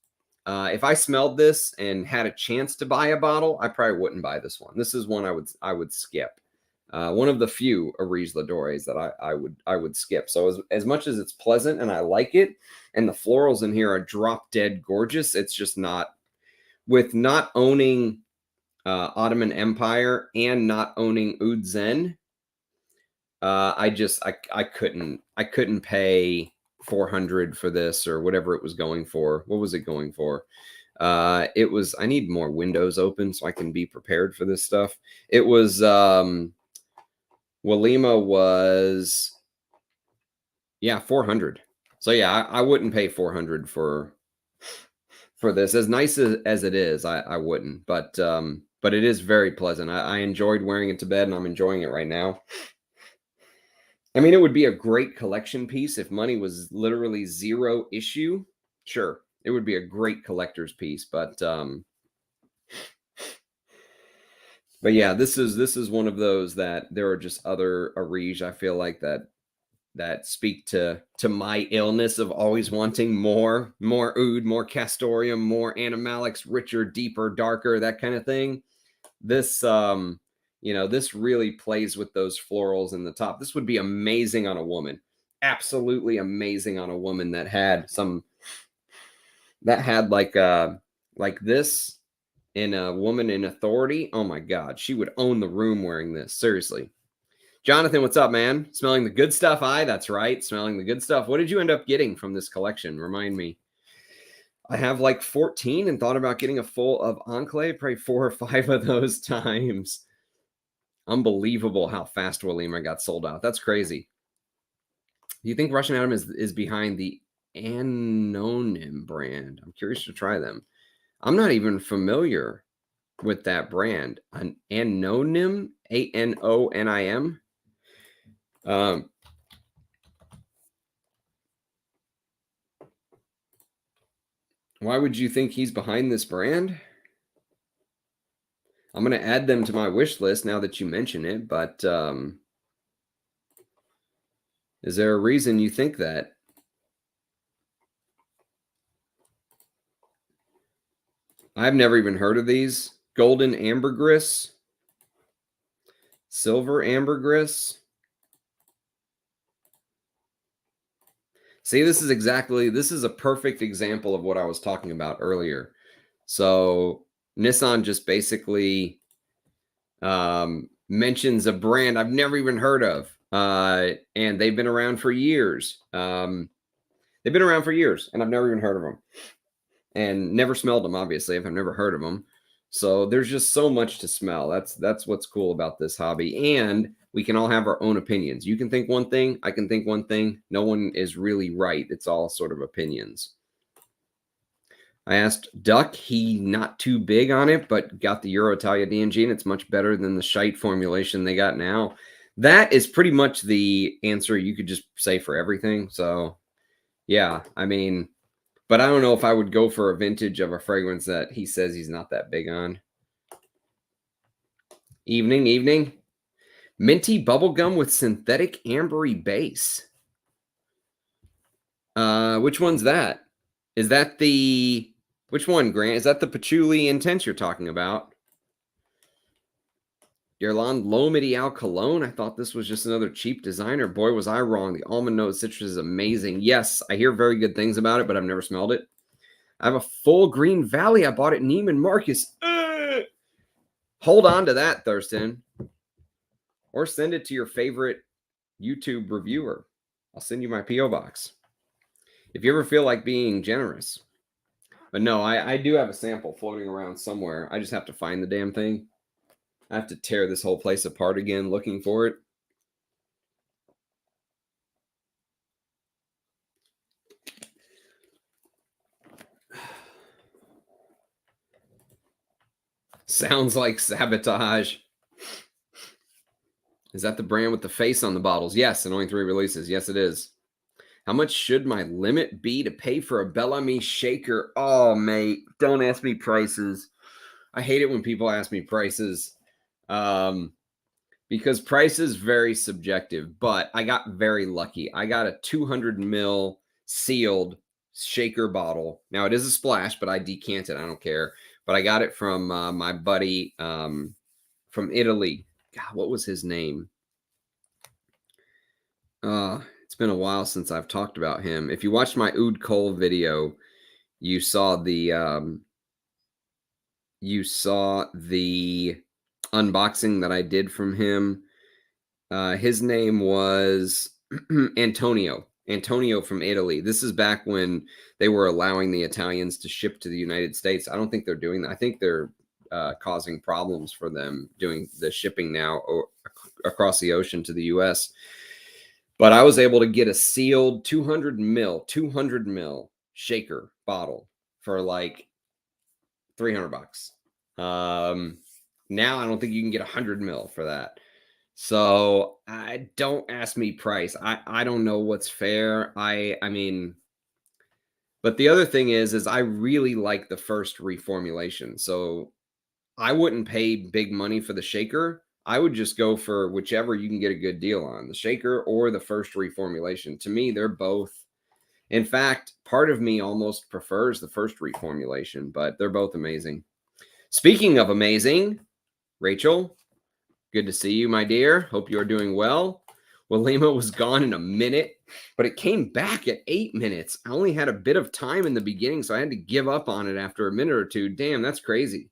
Speaker 1: If I smelled this and had a chance to buy a bottle, I probably wouldn't buy this one. This is one I would skip. One of the few Areej Dores that I would skip. So as much as it's pleasant and I like it, and the florals in here are drop dead gorgeous, it's just not, with not owning Ottoman Empire and not owning Oud II, I couldn't pay 400 for this or whatever it was going for. What was it going for? I need more windows open so I can be prepared for this stuff. It was Walima was 400. So yeah, I wouldn't pay 400 for this. As nice as it is, I wouldn't. But it is very pleasant. I enjoyed wearing it to bed, and I'm enjoying it right now. I mean, it would be a great collection piece if money was literally zero issue. Sure, it would be a great collector's piece, but yeah, this is one of those that there are just other Areej, I feel like, that speak to my illness of always wanting more oud, more castoreum, more animalics, richer, deeper, darker, that kind of thing. This this really plays with those florals in the top. This would be amazing on a woman. Absolutely amazing on a woman that had like this in a woman in authority. Oh my God, she would own the room wearing this. Seriously. Jonathan, what's up, man? Smelling the good stuff. That's right. Smelling the good stuff. What did you end up getting from this collection? Remind me. I have like 14 and thought about getting a full of Enclave, probably 4 or 5 of those times. Unbelievable how fast Walima got sold out. That's crazy. Do you think Russian Adam is behind the Anonim brand? I'm curious to try them. I'm not even familiar with that brand. An Anonim, Anonim. Why would you think he's behind this brand? I'm going to add them to my wish list now that you mention it, but is there a reason you think that? I've never even heard of these. Golden ambergris, silver ambergris. See, this is a perfect example of what I was talking about earlier. So Nissan just basically mentions a brand I've never even heard of. And they've been around for years. And I've never even heard of them. And never smelled them, obviously, if I've never heard of them. So there's just so much to smell. That's what's cool about this hobby. And we can all have our own opinions. You can think one thing, I can think one thing. No one is really right. It's all sort of opinions. I asked Duck. He not too big on it, but got the Euro Italia DNG, and it's much better than the shite formulation they got now. That is pretty much the answer you could just say for everything. So, yeah, I mean, but I don't know if I would go for a vintage of a fragrance that he says he's not that big on. Evening. Minty bubblegum with synthetic ambery base. Which one's that? Is that the... Which one, Grant? Is that the patchouli intense you're talking about? Guerlain L'Homme Ideal Cologne. I thought this was just another cheap designer. Boy, was I wrong. The almond note citrus is amazing. Yes, I hear very good things about it, but I've never smelled it. I have a full Green Valley. I bought it Neiman Marcus. Hold on to that, Thurston. Or send it to your favorite YouTube reviewer. I'll send you my P.O. box. If you ever feel like being generous. But no, I do have a sample floating around somewhere. I just have to find the damn thing. I have to tear this whole place apart again looking for it. Sounds like sabotage. Is that the brand with the face on the bottles? Yes, and only 3 releases. Yes, it is. How much should my limit be to pay for a Bellamy shaker? Oh, mate, don't ask me prices. I hate it when people ask me prices because price is very subjective, but I got very lucky. I got a 200 ml sealed shaker bottle. Now, it is a splash, but I decant it. I don't care. But I got it from my buddy from Italy. God, what was his name? It's been a while since I've talked about him. If you watched my Oud Cole video, you saw the unboxing that I did from him. His name was Antonio from Italy. This is back when they were allowing the Italians to ship to the United States. I don't think they're doing that. I think they're causing problems for them doing the shipping now across the ocean to the US. But I was able to get a sealed 200 ml shaker bottle for like $300. Now I don't think you can get 100 ml for that. So I don't ask me price. I don't know what's fair. I mean, but the other thing is I really like the first reformulation. So I wouldn't pay big money for the shaker. I would just go for whichever you can get a good deal on, the shaker or the first reformulation. To me, they're both. In fact, part of me almost prefers the first reformulation, but they're both amazing. Speaking of amazing, Rachel, good to see you, my dear. Hope you are doing well. Walima was gone in a minute, but it came back at 8 minutes. I only had a bit of time in the beginning, so I had to give up on it after a minute or two. Damn, that's crazy.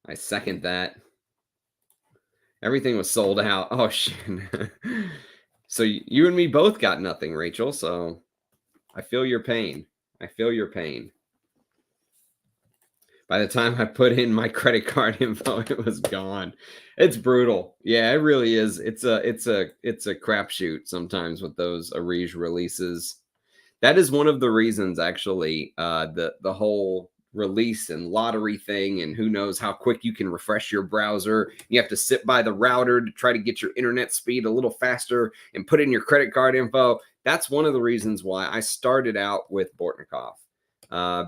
Speaker 1: I second that. Everything was sold out. Oh, shit. So you and me both got nothing, Rachel. So I feel your pain. I feel your pain. By the time I put in my credit card info, it was gone. It's brutal. Yeah, it really is. It's a crapshoot sometimes with those Areej releases. That is one of the reasons, actually, the whole release and lottery thing, and who knows how quick you can refresh your browser. You have to sit by the router to try to get your internet speed a little faster and put in your credit card info. That's one of the reasons why I started out with Bortnikov,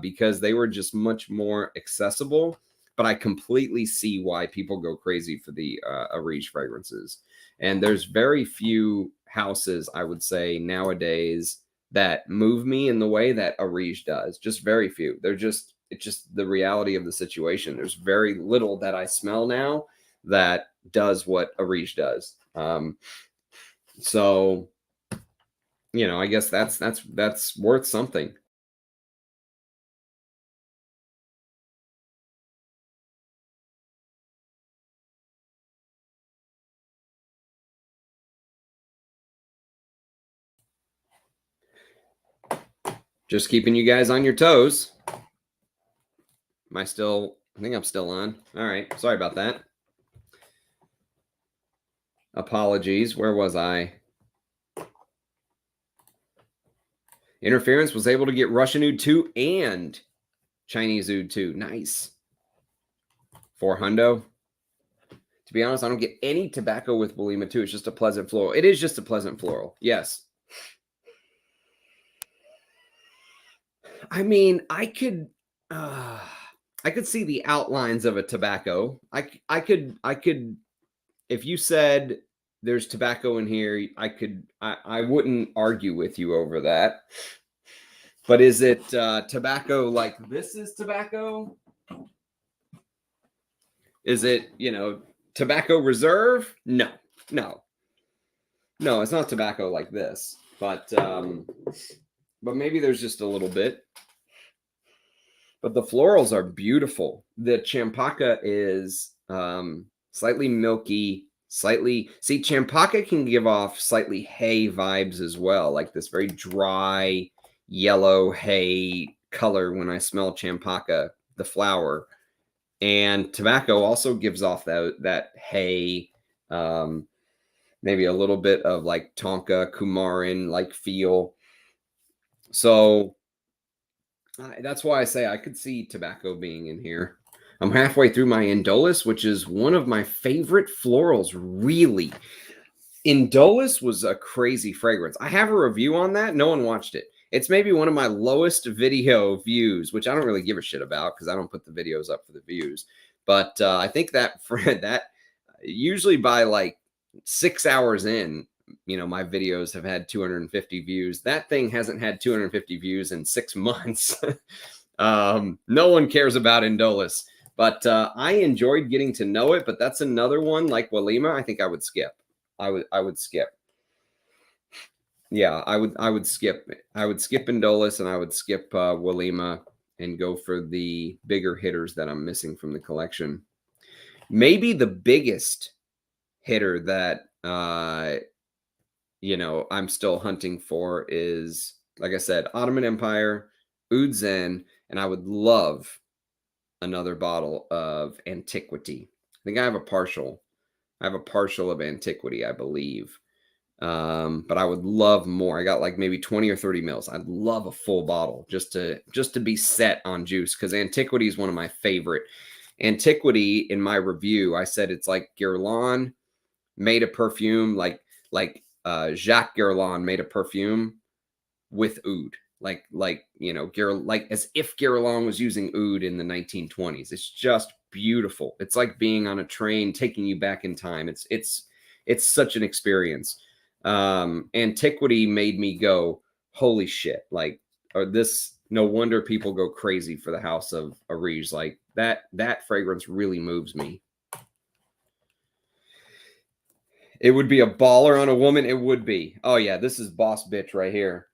Speaker 1: because they were just much more accessible. But I completely see why people go crazy for the Areej fragrances. And there's very few houses, I would say, nowadays that move me in the way that Areej does. Just very few. It's just the reality of the situation. There's very little that I smell now that does what Areej does. So, you know, I guess that's worth something. Just keeping you guys on your toes. Am I still? I think I'm still on. All right. Sorry about that. Apologies. Where was I? Interference was able to get Russian Oud II and Chinese Oud II. Nice. 400. To be honest, I don't get any tobacco with Walima II. It's just a pleasant floral. It is just a pleasant floral. Yes. I mean, I could see the outlines of a tobacco. I could, if you said there's tobacco in here, I wouldn't argue with you over that. But is it tobacco like this is tobacco? Is it, tobacco reserve? No, it's not tobacco like this. But maybe there's just a little bit. But the florals are beautiful. The champaka is slightly milky, slightly. See, champaka can give off slightly hay vibes as well, like this very dry yellow hay color when I smell champaka, the flower. And tobacco also gives off that hay, maybe a little bit of like tonka, kumarin like feel. So that's why I say I could see tobacco being in here. I'm halfway through my Indolus, which is one of my favorite florals, really. Indolus was a crazy fragrance. I have a review on that. No one watched it. It's maybe one of my lowest video views, which I don't really give a shit about because I don't put the videos up for the views. But I think that for that, usually by like 6 hours in, my videos have had 250 views. That thing hasn't had 250 views in 6 months. No one cares about Indolus, but I enjoyed getting to know it. But that's another one like Walima. I think I would skip. I would skip. Yeah, I would skip. I would skip Indolus and I would skip Walima and go for the bigger hitters that I'm missing from the collection. Maybe the biggest hitter that I'm still hunting for is, like I said, Ottoman Empire, Oud II, and I would love another bottle of Antiquity. I think I have a partial. I have a partial of Antiquity, I believe. But I would love more. I got like maybe 20 or 30 mils. I'd love a full bottle just to be set on juice, because Antiquity is one of my favorite. Antiquity, in my review, I said it's like Guerlain made a perfume, like Jacques Guerlain made a perfume with oud, like as if Guerlain was using oud in the 1920s. It's just beautiful. It's like being on a train taking you back in time. It's such an experience. Antiquity made me go, holy shit, like, or this, no wonder people go crazy for the House of Areej. Like that fragrance really moves me. It would be a baller on a woman. It would be. Oh yeah, this is boss bitch right here.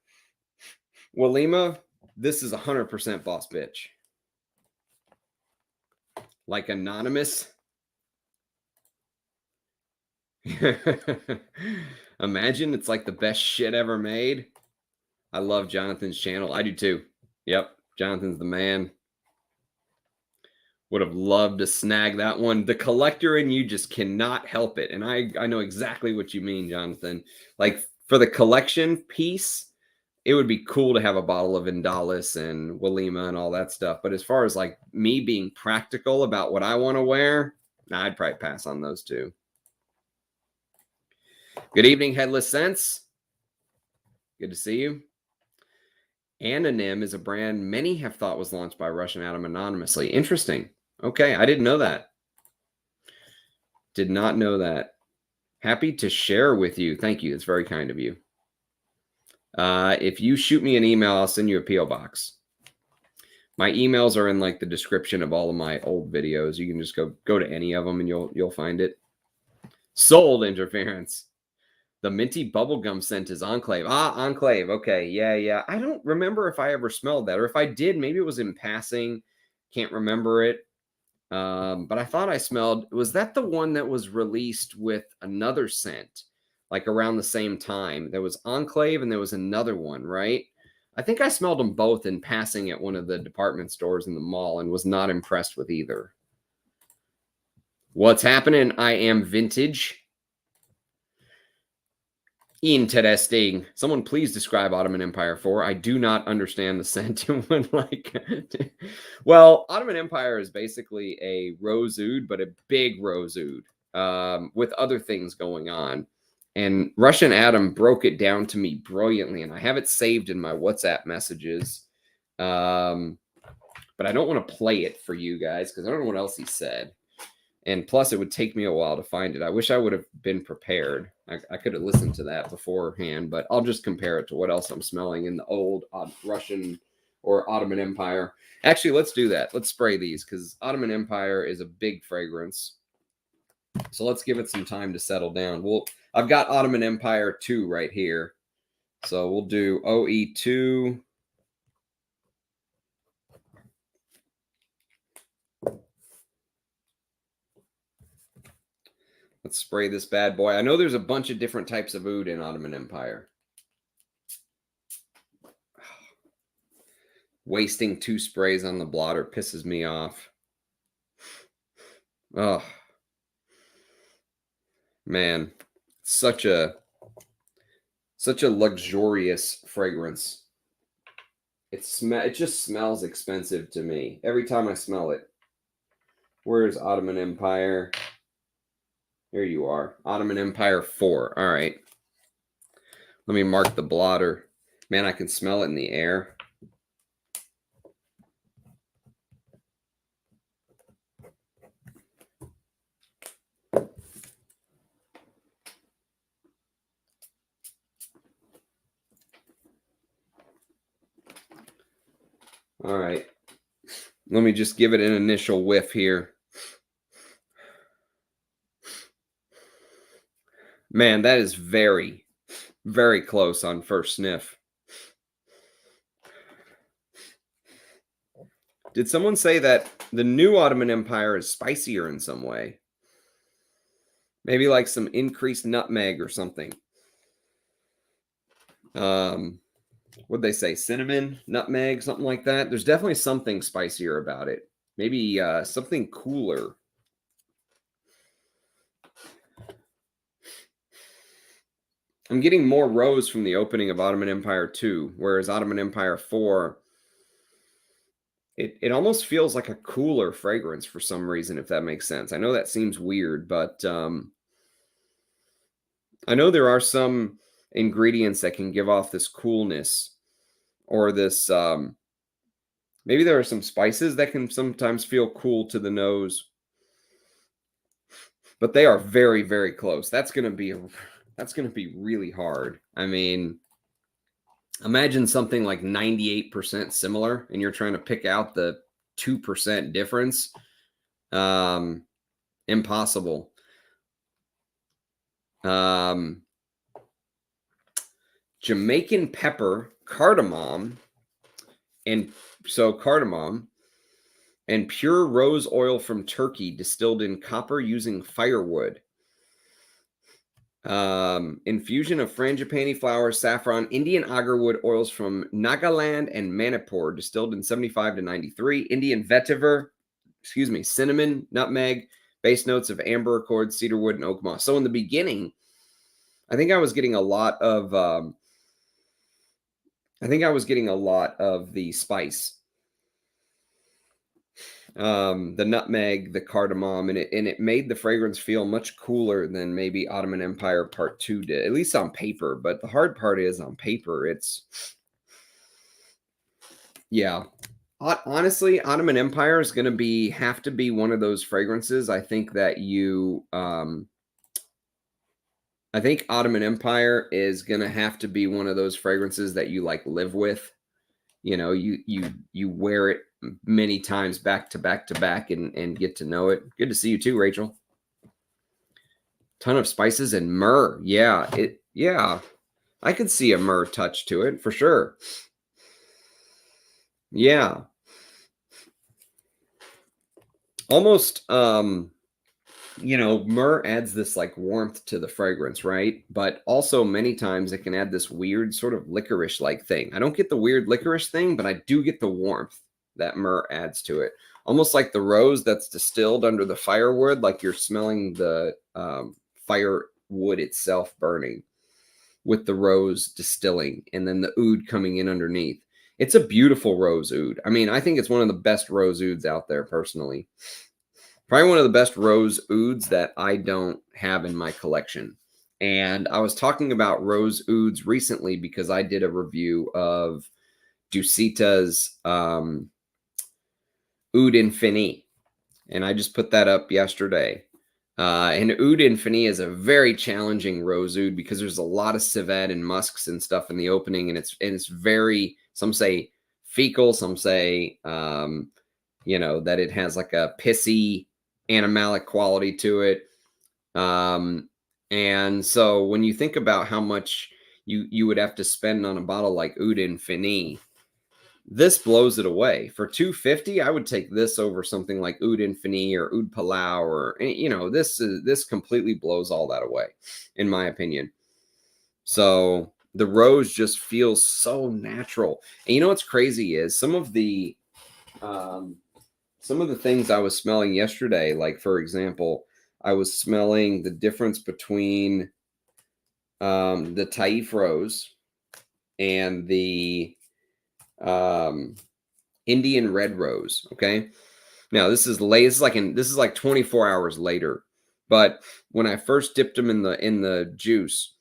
Speaker 1: Walima, this is 100% boss bitch. Like anonymous. Imagine it's like the best shit ever made. I love Jonathan's channel. I do too. Yep, Jonathan's the man. Would have loved to snag that one. The collector in you just cannot help it. And I know exactly what you mean, Jonathan. Like for the collection piece, it would be cool to have a bottle of Indolus and Walima and all that stuff. But as far as like me being practical about what I want to wear, I'd probably pass on those two. Good evening, Headless Sense. Good to see you. Anonym is a brand many have thought was launched by Russian Oud anonymously. Interesting. Okay, I didn't know that. Did not know that. Happy to share with you. Thank you. It's very kind of you. If you shoot me an email, I'll send you a P.O. box. My emails are in like the description of all of my old videos. You can just go to any of them and you'll find it. Sold interference. The minty bubblegum scent is Enclave. Enclave. Okay. Yeah. I don't remember if I ever smelled that, or if I did, maybe it was in passing. Can't remember it. But I thought I smelled, was that the one that was released with another scent, like around the same time? There was Enclave and there was another one, right? I think I smelled them both in passing at one of the department stores in the mall and was not impressed with either. What's happening? I am vintage. Interesting. Someone please describe Ottoman Empire IV. I do not understand the sentiment. Well, Ottoman Empire is basically a rose oud, but a big rose oud with other things going on. And Russian Oud broke it down to me brilliantly, and I have it saved in my WhatsApp messages. But I don't want to play it for you guys because I don't know what else he said. And plus, it would take me a while to find it. I wish I would have been prepared. I could have listened to that beforehand, but I'll just compare it to what else I'm smelling in the old Russian or Ottoman Empire. Actually, let's do that. Let's spray these because Ottoman Empire is a big fragrance. So let's give it some time to settle down. I've got Ottoman Empire II right here. So we'll do OE2. Let's spray this bad boy. I know there's a bunch of different types of oud in Ottoman Empire. Wasting 2 sprays on the blotter pisses me off. Oh, man. Such a luxurious fragrance. It just smells expensive to me every time I smell it. Where's Ottoman Empire? Here you are. Ottoman Empire IV. All right. Let me mark the blotter. Man, I can smell it in the air. All right. Let me just give it an initial whiff here. Man, that is very, very close on first sniff. Did someone say that the new Ottoman Empire is spicier in some way? Maybe like some increased nutmeg or something. What'd they say? Cinnamon, nutmeg, something like that. There's definitely something spicier about it. Maybe something cooler. I'm getting more rose from the opening of Ottoman Empire II, whereas Ottoman Empire IV, it almost feels like a cooler fragrance for some reason, if that makes sense. I know that seems weird, but I know there are some ingredients that can give off this coolness, or this maybe there are some spices that can sometimes feel cool to the nose, but they are very, very close. That's going to be really hard. I mean, imagine something like 98% similar and you're trying to pick out the 2% difference. Impossible. Jamaican pepper, cardamom, and cardamom and pure rose oil from Turkey distilled in copper using firewood. Infusion of frangipani flowers, saffron, Indian agarwood oils from Nagaland and Manipur, distilled in 75 to 93. Indian vetiver, cinnamon, nutmeg, base notes of amber accord, cedarwood, and oak moss. So in the beginning, I think I was getting a lot of the spice. The nutmeg, the cardamom, and it made the fragrance feel much cooler than maybe Ottoman Empire Part 2 did, at least on paper. But the hard part is on paper, honestly, Ottoman Empire is going to have to be one of those fragrances. I think that I think Ottoman Empire is going to have to be one of those fragrances that you like live with. You know, you wear it many times back to back to back and get to know it. Good to see you too, Rachel. Ton of spices and myrrh. Yeah, I could see a myrrh touch to it for sure. Yeah. Almost myrrh adds this like warmth to the fragrance, right? But also many times it can add this weird sort of licorice like thing. I don't get the weird licorice thing, but I do get the warmth that myrrh adds to it. Almost like the rose that's distilled under the firewood, like you're smelling the firewood itself burning with the rose distilling and then the oud coming in underneath. It's a beautiful rose oud. I mean, I think it's one of the best rose ouds out there personally. Probably one of the best rose ouds that I don't have in my collection. And I was talking about rose ouds recently because I did a review of Dusita's Oud Infini. And I just put that up yesterday. And Oud Infini is a very challenging rose oud because there's a lot of civet and musks and stuff in the opening. And it's very, some say fecal, some say, that it has like a pissy animalic quality to it. And so when you think about how much you would have to spend on a bottle like Oud Infini, This blows it away. For 250, I would take this over something like Oud Infini or Oud Palau, or, you know, this completely blows all that away, in my opinion. So the rose just feels so natural. And you know what's crazy is some of the things I was smelling yesterday, like for example, I was smelling the difference between the Taif rose and the Indian red rose. Okay, now this is late. This is like 24 hours later. But when I first dipped them in the juice,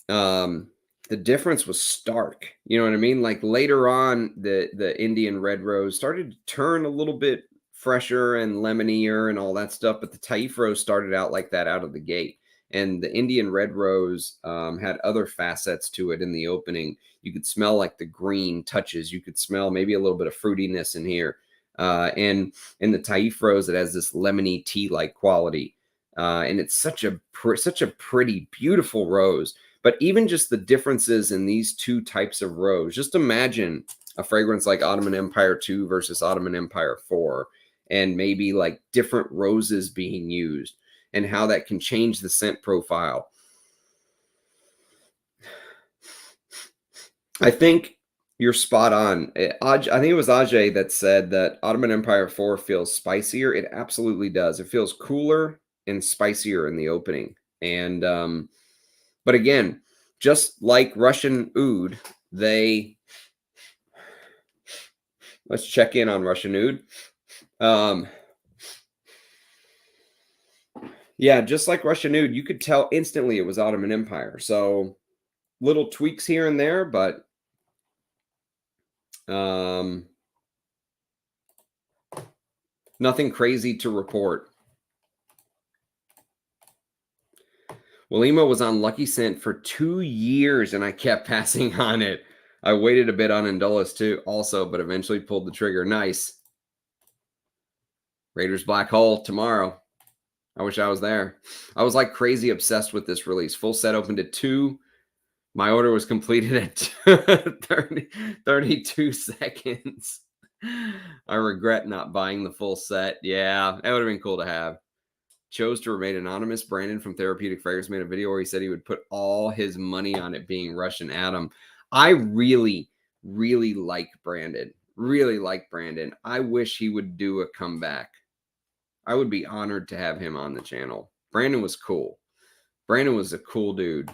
Speaker 1: the difference was stark. You know what I mean? Like later on, the Indian red rose started to turn a little bit fresher and lemonier and all that stuff, but the Taif rose started out like that out of the gate. And the Indian red rose had other facets to it in the opening. You could smell like the green touches. You could smell maybe a little bit of fruitiness in here. And in the Taif rose, it has this lemony tea-like quality. And it's such a pretty, beautiful rose. But even just the differences in these two types of rose, just imagine a fragrance like Ottoman Empire II versus Ottoman Empire IV, and maybe like different roses being used and how that can change the scent profile. I think you're spot on. I think it was Ajay that said that Ottoman Empire IV feels spicier. It absolutely does. It feels cooler and spicier in the opening. And but again, just like Russian Oud, let's check in on Russian Oud. Yeah, just like Russian Oud, you could tell instantly it was Ottoman Empire. So little tweaks here and there, but nothing crazy to report. Walima was on Lucky Scent for 2 years, and I kept passing on it. I waited a bit on Indolus too, also, but eventually pulled the trigger. Nice. Raiders Black Hole tomorrow. I wish I was there. I was like crazy obsessed with this release. Full set opened at 2. My order was completed at 32 seconds. I regret not buying the full set. Yeah, that would have been cool to have. Chose to remain anonymous. Brandon from Therapeutic Fragrance made a video where he said he would put all his money on it being Russian Adam. I really, really like Brandon. Really like Brandon. I wish he would do a comeback. I would be honored to have him on the channel. Brandon was cool. Brandon was a cool dude.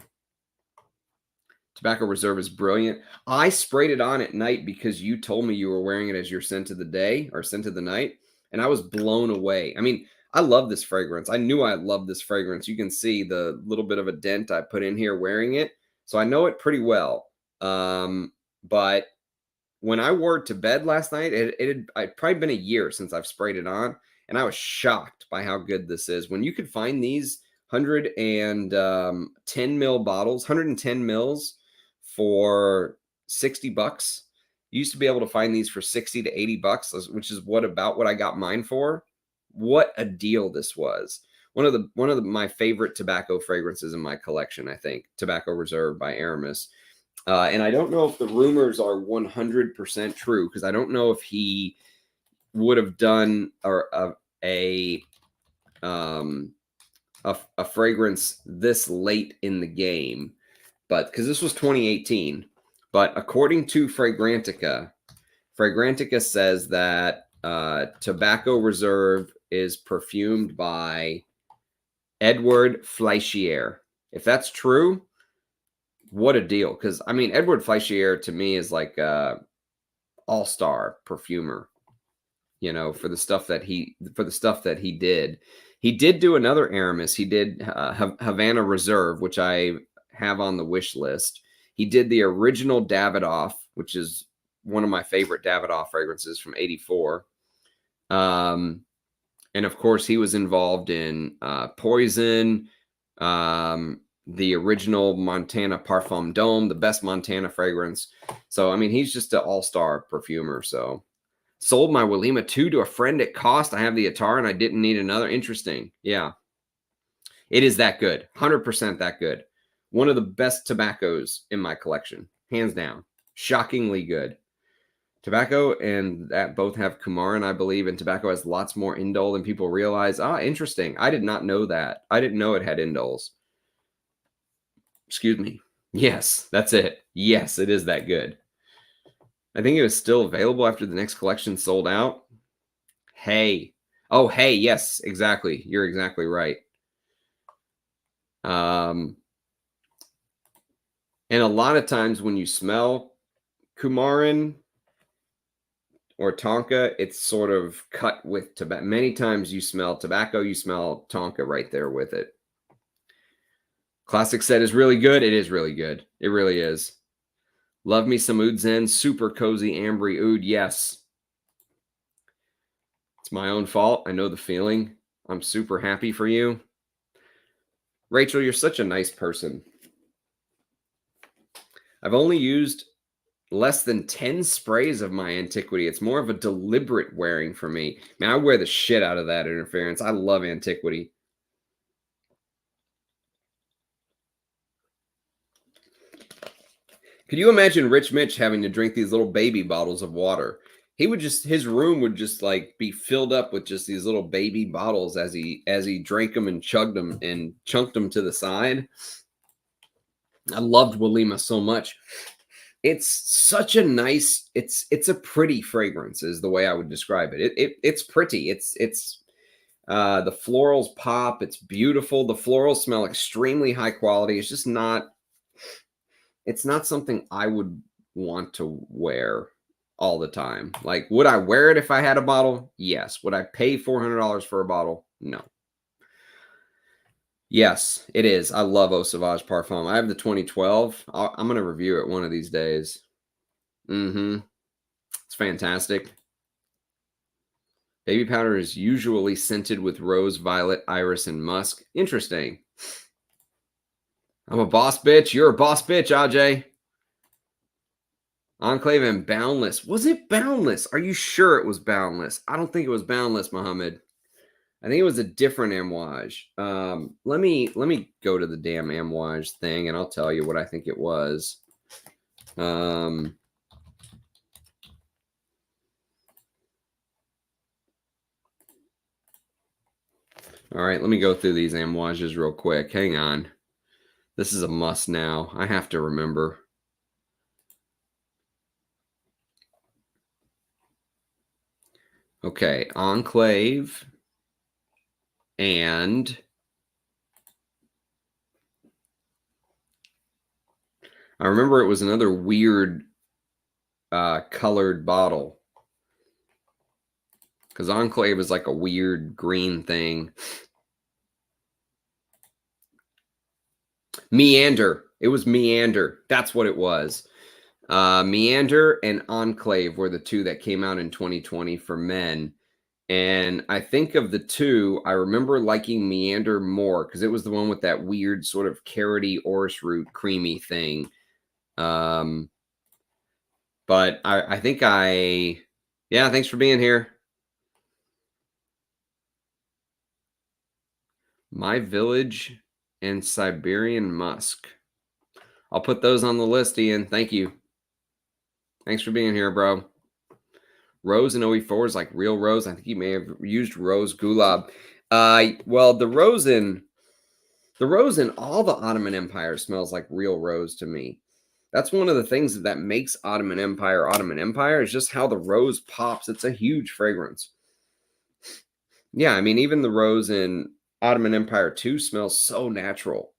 Speaker 1: Tobacco Reserve is brilliant. I sprayed it on at night because you told me you were wearing it as your scent of the day or scent of the night, and I was blown away. I mean, I love this fragrance. I knew I loved this fragrance. You can see the little bit of a dent I put in here wearing it, so I know it pretty well. But when I wore it to bed last night, it had probably been a year since I've sprayed it on, and I was shocked by how good this is. When you could find these 110 mil bottles, 110 mils for $60. You used to be able to find these for 60 to 80 bucks, which is about what I got mine for. What a deal this was. One of my favorite tobacco fragrances in my collection, I think. Tobacco Reserve by Aramis. And I don't know if the rumors are 100% true, because I don't know if he would have done a fragrance this late in the game, but because this was 2018. But according to Fragrantica says that Tobacco Reserve is perfumed by Edward Fleischier. If that's true, what a deal. Because I mean, Edward Fleischier to me is like a all-star perfumer, you know, for the stuff that he did. He did do another Aramis. He did Havana Reserve, which I have on the wish list. He did the original Davidoff, which is one of my favorite Davidoff fragrances from '84. And of course, he was involved in Poison, the original Montana Parfum Dome, the best Montana fragrance. So, I mean, he's just an all-star perfumer. So, sold my Walimah II to a friend at cost. I have the Attar and I didn't need another. Interesting. Yeah. It is that good. 100% that good. One of the best tobaccos in my collection. Hands down. Shockingly good. Tobacco and that both have coumarin, I believe, and tobacco has lots more indole than people realize. Ah, interesting. I did not know that. I didn't know it had indoles. Excuse me. Yes, that's it. Yes, it is that good. I think it was still available after the next collection sold out. Hey. Oh, hey, yes, exactly. You're exactly right. And a lot of times when you smell coumarin or tonka, it's sort of cut with tobacco. Many times you smell tobacco, you smell tonka right there with it. Classic set is really good. It is really good. It really is. Love me some Oud Zen. Super cozy ambery Oud. Yes. It's my own fault. I know the feeling. I'm super happy for you. Rachel, you're such a nice person. I've only used less than 10 sprays of my antiquity. It's more of a deliberate wearing for me. Man, I wear the shit out of that interference. I love antiquity. Could you imagine Rich Mitch having to drink these little baby bottles of water? He would just, his room would just like be filled up with just these little baby bottles as he drank them and chugged them and chunked them to the side. I loved Walima so much. It's such a nice, it's a pretty fragrance is the way I would describe it. It's pretty. It's the florals pop. It's beautiful. The florals smell extremely high quality. It's just not, it's not something I would want to wear all the time. Like, would I wear it if I had a bottle? Yes. Would I pay $400 for a bottle? No. Yes, it is. I love Eau Sauvage Parfum. I have the 2012. I'm going to review it one of these days. It's fantastic. Baby powder is usually scented with rose, violet, iris, and musk. Interesting. I'm a boss bitch. You're a boss bitch, Ajay. Enclave and Boundless. Was it Boundless? Are you sure it was Boundless? I don't think it was Boundless, Mohammed. I think it was a different Amouage. Let me go to the damn Amouage thing, and I'll tell you what I think it was. All right, let me go through these Amouages real quick. Hang on. This is a must now. I have to remember. Okay, Enclave and I remember it was another weird colored bottle because Enclave is like a weird green thing. Meander. It was Meander. That's what it was. Meander and Enclave were the two that came out in 2020 for men. And I think of the two, I remember liking Meander more because it was the one with that weird sort of carroty orris root creamy thing. But I think yeah, thanks for being here. My Village and Siberian Musk. I'll put those on the list, Ian. Thank you. Thanks for being here, bro. Rose and OE4 is like real rose. I think he may have used rose gulab. Well, the rose in all the Ottoman Empire smells like real rose to me. That's one of the things that makes Ottoman Empire is just how the rose pops. It's a huge fragrance. Yeah, I mean, even the rose in Ottoman Empire II smells so natural.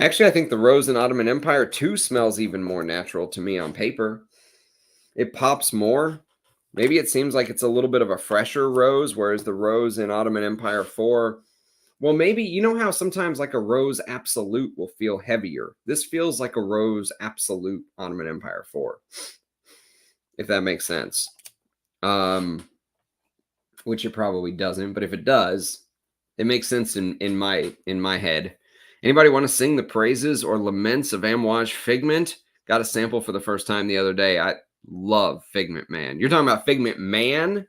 Speaker 1: Actually, I think the rose in Ottoman Empire II smells even more natural to me on paper. It pops more. Maybe it seems like it's a little bit of a fresher rose, whereas the rose in Ottoman Empire IV, well, maybe, you know how sometimes like a rose absolute will feel heavier. This feels like a rose absolute Ottoman Empire IV, if that makes sense. Which it probably doesn't, but if it does, it makes sense in my head. Anybody want to sing the praises or laments of Amouage Figment? Got a sample for the first time the other day. I love Figment Man. You're talking about Figment Man?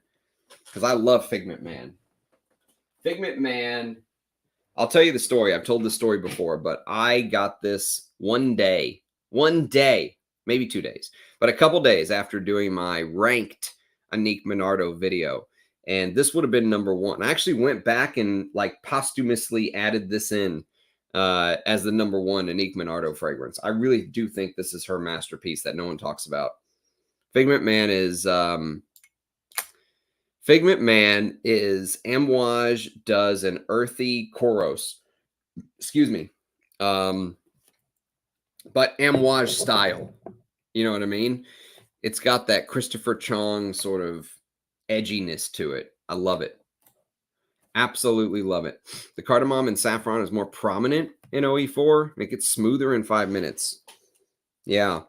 Speaker 1: Because I love Figment Man. Figment Man. I'll tell you the story. I've told this story before, but I got this one day, maybe 2 days, but a couple days after doing my ranked Anique Minardo video. And this would have been number 1. I actually went back and like posthumously added this in as the number 1 Anique Minardo fragrance. I really do think this is her masterpiece that no one talks about. Figment Man is Amouage does an earthy Koros. Excuse me. But Amouage style. You know what I mean? It's got that Christopher Chong sort of edginess to it. I love it. Absolutely love it. The cardamom and saffron is more prominent in OE4. Make it smoother in 5 minutes. Yeah.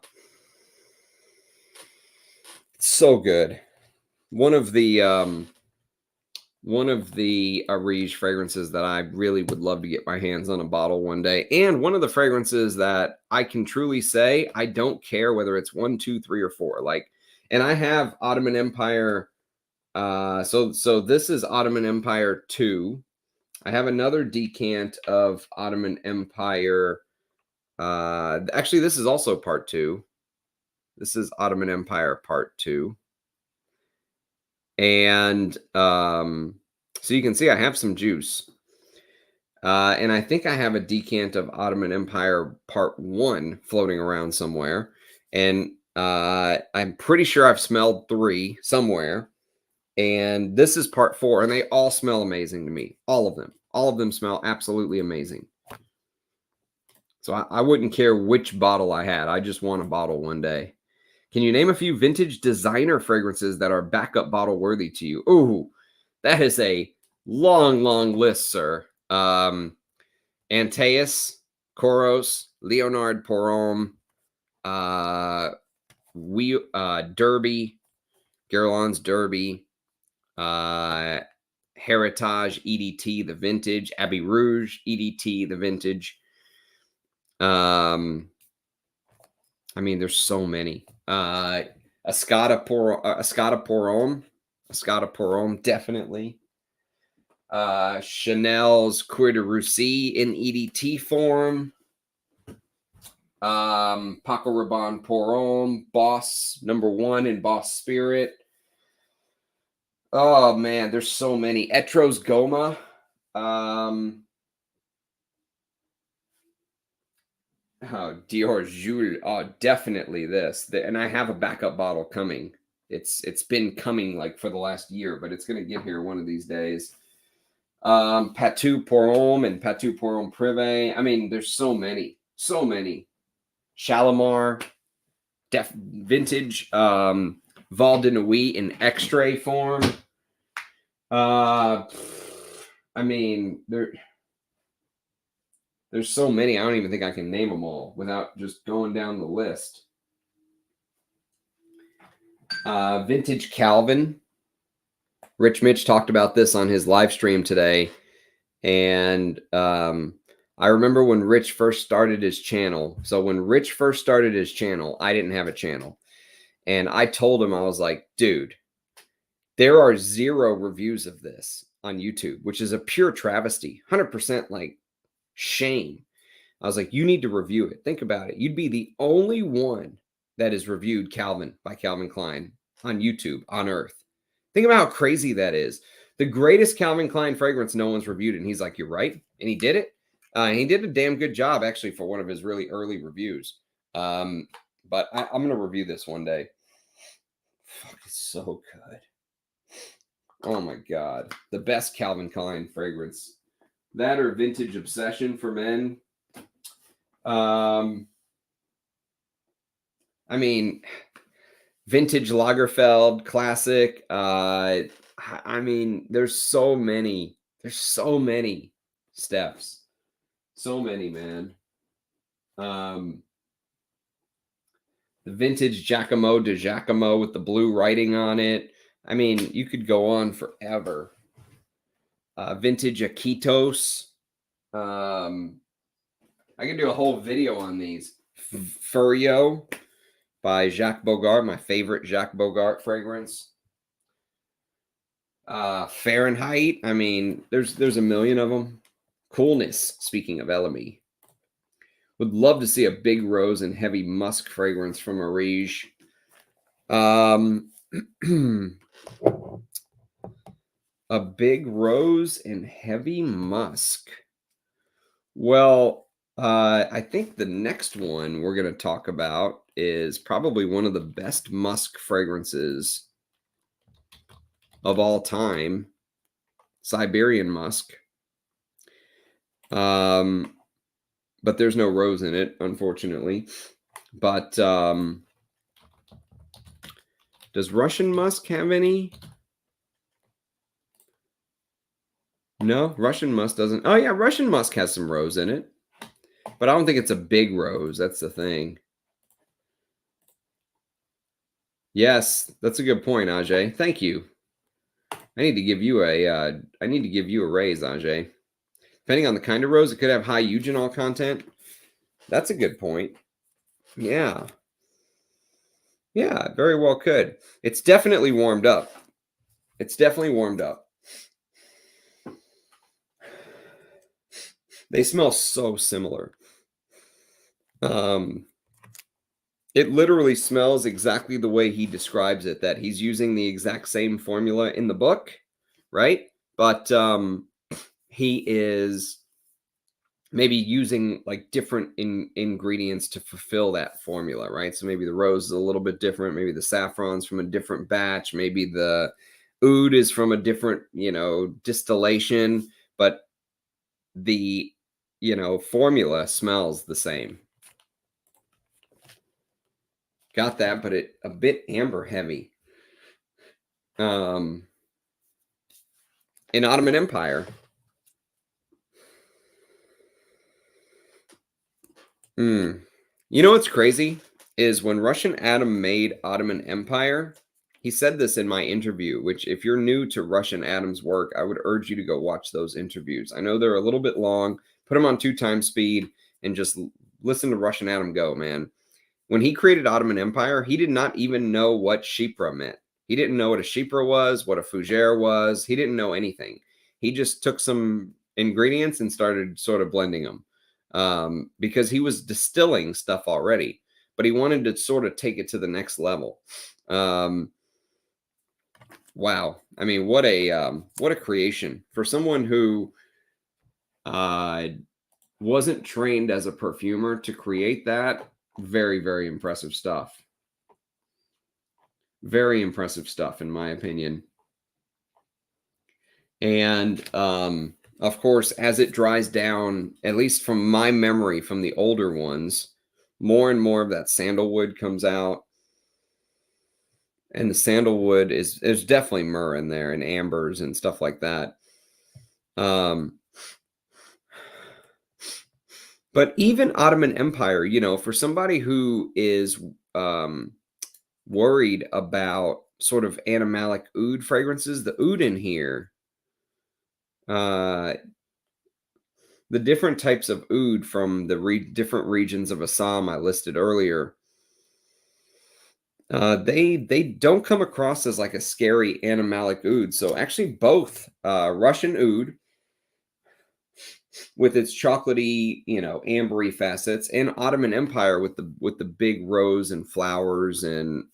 Speaker 1: It's so good. One of the Areej fragrances that I really would love to get my hands on a bottle one day. And one of the fragrances that I can truly say, I don't care whether it's 1, 2, 3, or 4. Like, and I have Ottoman Empire. So this is Ottoman Empire II. I have another decant of Ottoman Empire. Actually, this is also part 2. This is Ottoman Empire part 2. And so you can see I have some juice. And I think I have a decant of Ottoman Empire part 1 floating around somewhere. And I'm pretty sure I've smelled 3 somewhere. And this is part 4. And they all smell amazing to me. All of them. All of them smell absolutely amazing. So I wouldn't care which bottle I had. I just want a bottle one day. Can you name a few vintage designer fragrances that are backup bottle worthy to you? Ooh, that is a long, long list, sir. Antaeus, Koros, Leonard Porom, Derby, Guerlain's Derby, Heritage, EDT, the vintage, Abbey Rouge, EDT, the vintage. I mean, there's so many. Escada Porom, definitely. Chanel's Cuir de Russie in EDT form. Paco Rabanne Porom, Boss #1 in Boss Spirit. Oh man, there's so many. Etros Goma. Oh, Dior Jules. Oh, definitely this. And I have a backup bottle coming. It's been coming like for the last year, but it's gonna get here one of these days. Patou Porom and Patou Porom Privé. I mean, there's so many. So many. Shalimar, vintage, Val de Nuit in X-ray form. I mean, there's so many. I don't even think I can name them all without just going down the list. Vintage Calvin. Rich Mitch talked about this on his live stream today. And I remember when Rich first started his channel. So when Rich first started his channel, I didn't have a channel. And I told him, I was like, dude, there are 0 reviews of this on YouTube, which is a pure travesty. 100% like shame. I was like, you need to review it. Think about it. You'd be the only one that has reviewed Calvin by Calvin Klein on YouTube on Earth. Think about how crazy that is. The greatest Calvin Klein fragrance no one's reviewed. And he's like, you're right. And he did it. And he did a damn good job, actually, for one of his really early reviews. But I'm going to review this one day. Fuck, it's so good. Oh, my God. The best Calvin Klein fragrance. That or Vintage Obsession for men. I mean, Vintage Lagerfeld Classic. I mean, there's so many. There's so many steps. So many, man. The Vintage Giacomo de Giacomo with the blue writing on it. I mean, you could go on forever. Vintage Akitos. I could do a whole video on these. Furio by Jacques Bogart, my favorite Jacques Bogart fragrance. Fahrenheit. I mean, there's a million of them. Coolness, speaking of Elemi. Would love to see a big rose and heavy musk fragrance from Areej. A big rose and heavy musk. Well, I think the next one we're going to talk about is probably one of the best musk fragrances of all time, Siberian musk. But there's no rose in it, unfortunately. But does Russian musk have any? No, Russian musk doesn't. Oh, yeah, Russian musk has some rose in it. But I don't think it's a big rose. That's the thing. Yes, that's a good point, Ajay. Thank you. I need to give you a raise, Ajay. Depending on the kind of rose, it could have high eugenol content. That's a good point. Yeah. Yeah, very well could. It's definitely warmed up. It's definitely warmed up. They smell so similar. It literally smells exactly the way he describes it, that he's using the exact same formula in the book, right? But he is maybe using like different ingredients to fulfill that formula, right? So maybe the rose is a little bit different, maybe the saffron's from a different batch, maybe the oud is from a different, distillation, but the, formula smells the same. Got that, but it a bit amber heavy. In Ottoman Empire. You know what's crazy is when Russian Oud made Ottoman Empire, he said this in my interview, which if you're new to Russian Oud's work, I would urge you to go watch those interviews. I know they're a little bit long. Put them on 2x speed and just listen to Russian Oud go, man. When he created Ottoman Empire, he did not even know what Chypre meant. He didn't know what a Chypre was, what a fougere was. He didn't know anything. He just took some ingredients and started sort of blending them because he was distilling stuff already, but he wanted to sort of take it to the next level. Wow. I mean, what a creation for someone who wasn't trained as a perfumer to create that. Very, very impressive stuff. Very impressive stuff, in my opinion. And of course, as it dries down, at least from my memory from the older ones, more and more of that sandalwood comes out. And the sandalwood there's definitely myrrh in there and ambers and stuff like that. But even Ottoman Empire, for somebody who is worried about sort of animalic oud fragrances, the oud in here, the different types of oud from the different regions of Assam I listed earlier, they don't come across as like a scary animalic oud. So actually both Russian Oud with its chocolatey, ambery facets, and Ottoman Empire with the big rose and flowers and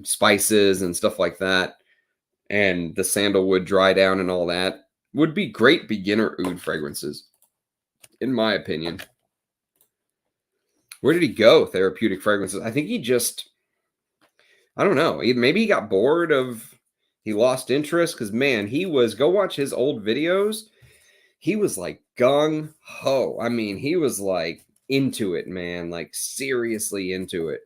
Speaker 1: spices and stuff like that, and the sandalwood dry down and all that would be great beginner oud fragrances, in my opinion. Where did he go? Therapeutic fragrances. I think he just, I don't know. Maybe he got bored of, he lost interest because, man, go watch his old videos. He was like gung ho. I mean, he was like into it, man, like seriously into it.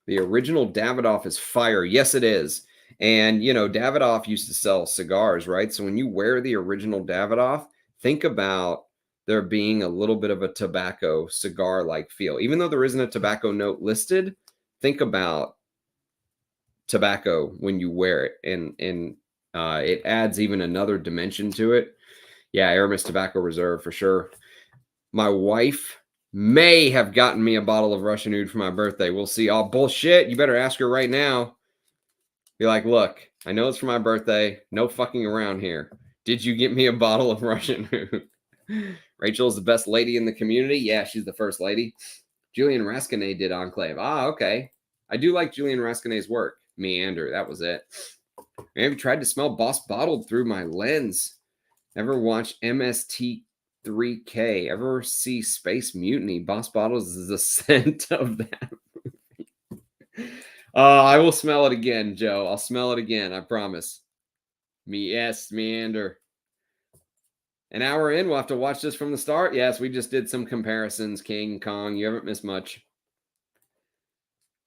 Speaker 1: The original Davidoff is fire. Yes, it is. And, Davidoff used to sell cigars, right? So when you wear the original Davidoff, think about there being a little bit of a tobacco cigar-like feel. Even though there isn't a tobacco note listed, think about tobacco when you wear it. And it adds even another dimension to it. Yeah, Aramis Tobacco Reserve for sure. My wife may have gotten me a bottle of Russian Oud for my birthday. We'll see. Oh, bullshit. You better ask her right now. Be like, look, I know it's for my birthday. No fucking around here. Did you get me a bottle of Russian Oud? Rachel's the best lady in the community. Yeah, she's the first lady. Julian Rasconnay did Enclave. Ah, okay. I do like Julian Rasconnay's work. Meander, that was it. Maybe tried to smell Boss Bottled through my lens. Ever watch MST3K? Ever see Space Mutiny? Boss Bottles is the scent of that movie. I will smell it again, Joe. I'll smell it again. I promise. Yes, Meander. An hour in, we'll have to watch this from the start. Yes, we just did some comparisons. King Kong, you haven't missed much.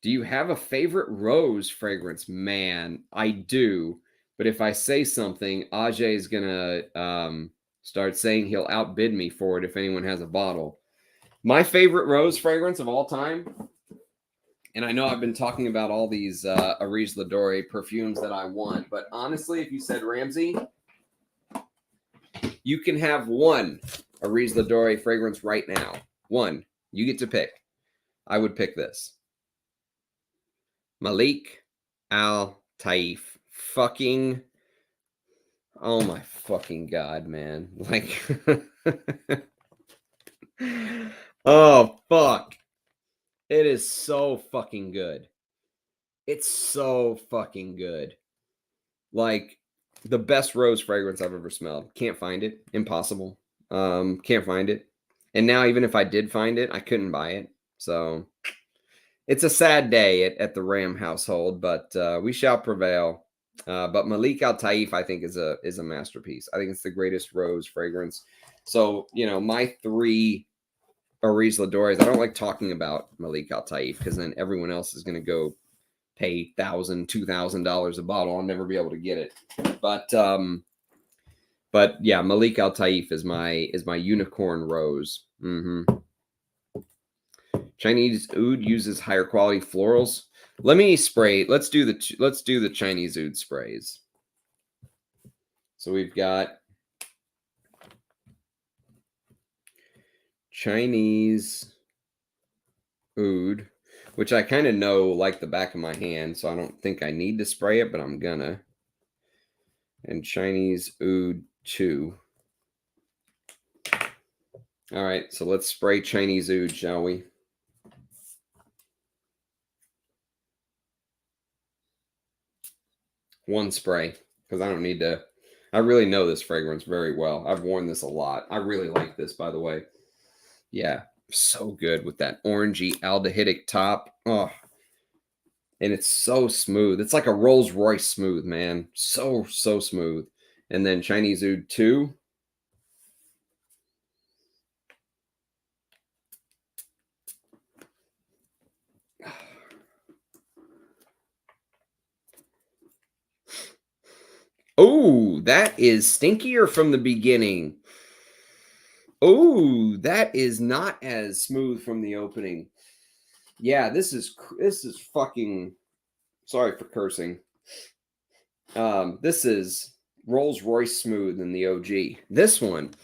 Speaker 1: Do you have a favorite rose fragrance? Man, I do. But if I say something, Ajay is going to start saying he'll outbid me for it if anyone has a bottle. My favorite rose fragrance of all time, and I know I've been talking about all these Areej Dore perfumes that I want, but honestly, if you said Ramsey, you can have one Areej Dore fragrance right now. One. You get to pick. I would pick this. Malik Al Taif. Fucking, oh my fucking God, man. Like, oh, fuck. It is so fucking good. It's so fucking good. Like, the best rose fragrance I've ever smelled. Can't find it. Impossible. Can't find it. And now, even if I did find it, I couldn't buy it. So, it's a sad day at the Ram household, but we shall prevail. But Malik Al Taif, I think, is a masterpiece. I think it's the greatest rose fragrance. So, you know, my three Areej Dores, I don't like talking about Malik Al Taif because then everyone else is going to go pay $1,000, $2,000 a bottle. I'll never be able to get it. But yeah, Malik Al Taif is my unicorn rose. Chinese Oud uses higher quality florals. Let me spray. Let's do the Chinese Oud sprays. So we've got Chinese Oud, which I kind of know like the back of my hand, so I don't think I need to spray it, but I'm gonna. And Chinese Oud II. All right, so let's spray Chinese Oud, shall we? One spray, because I don't need to. I really know this fragrance very well. I've worn this a lot. I really like this, by the way. Yeah, so good with that orangey aldehydic top. Oh, and it's so smooth. It's like a Rolls Royce smooth, man. So smooth. And then Chinese Oud II. Oh, that is stinkier from the beginning. Oh, that is not as smooth from the opening. Yeah, this is fucking, sorry for cursing. This is Rolls Royce smooth in the OG. This one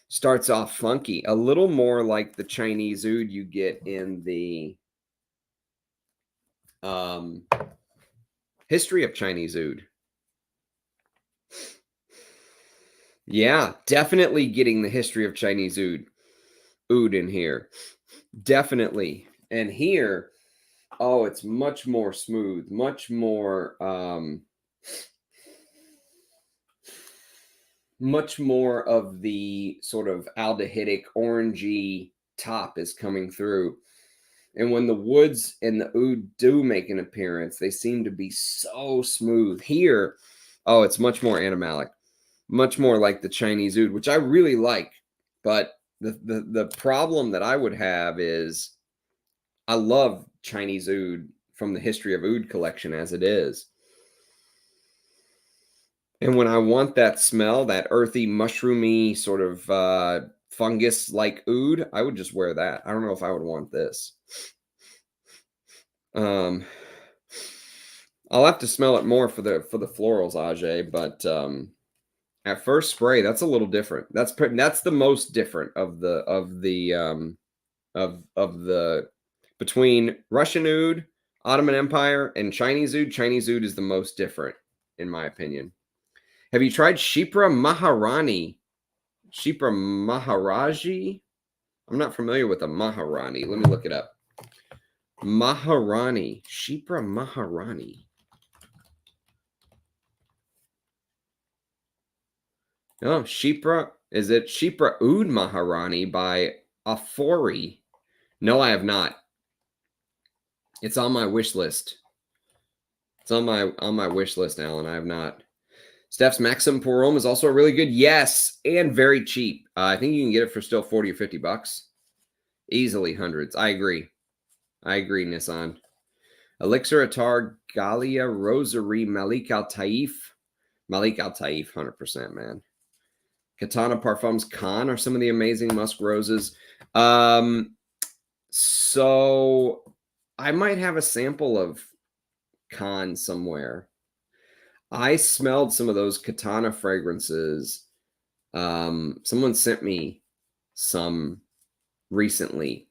Speaker 1: starts off funky, a little more like the Chinese Oud you get in the History of Chinese Oud. Yeah, definitely getting the History of Chinese Oud in here. Definitely. And here, oh, it's much more smooth, much more of the sort of aldehydic orangey top is coming through. And when the woods and the Oud do make an appearance, they seem to be so smooth. Here, oh, it's much more animalic, much more like the Chinese Oud, which I really like. But the problem that I would have is I love Chinese Oud from the History of Oud collection as it is. And when I want that smell, that earthy, mushroomy sort of fungus-like Oud, I would just wear that. I don't know if I would want this. I'll have to smell it more for the florals, Ajay, but at first spray, that's a little different. That's the most different of the between Russian Oud, Ottoman Empire, and Chinese Oud. Chinese Oud is the most different in my opinion. Have you tried Shipra Maharani? Shipra Maharaji? I'm not familiar with a Maharani. Let me look it up. Maharani. Shipra Maharani. No, Shipra. Is it Shipra Oud Maharani by Afori? No, I have not. It's on my wish list. It's on my wish list, Alan. I have not. Steph's Maxim Porom is also really good. Yes, and very cheap. I think you can get it for still 40 or 50 bucks. Easily hundreds. I agree. I agree, Nissan. Elixir Attar Galia Rosary Malik Al Taif. Malik Al Taif, 100%, man. Katana Parfums Khan are some of the amazing musk roses. So I might have a sample of Khan somewhere. I smelled some of those Katana fragrances. Someone sent me some recently,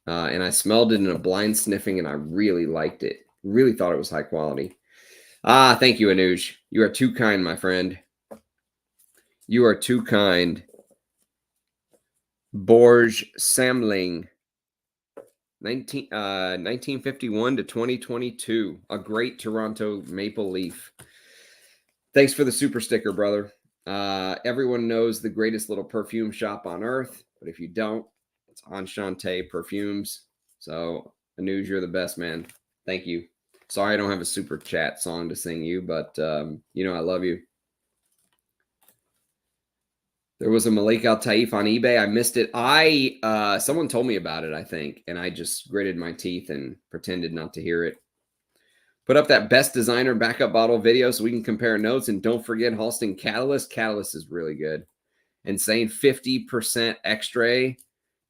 Speaker 1: and I smelled it in a blind sniffing, and I really liked it. Really thought it was high quality. Thank you, Anuj. You are too kind, my friend. You are too kind. Borge Samling, 1951 to 2022. A great Toronto maple leaf. Thanks for the super sticker, brother. Everyone knows the greatest little perfume shop on earth, but if you don't, it's Enchante Perfumes. So, Anuj, you're the best, man. Thank you. Sorry I don't have a super chat song to sing you, but you know I love you. There was a Malik Al Taif on eBay. I missed it. Someone told me about it, I think, and I just gritted my teeth and pretended not to hear it. Put up that best designer backup bottle video so we can compare notes. And don't forget Halston Catalyst. Catalyst is really good. And saying 50% extrait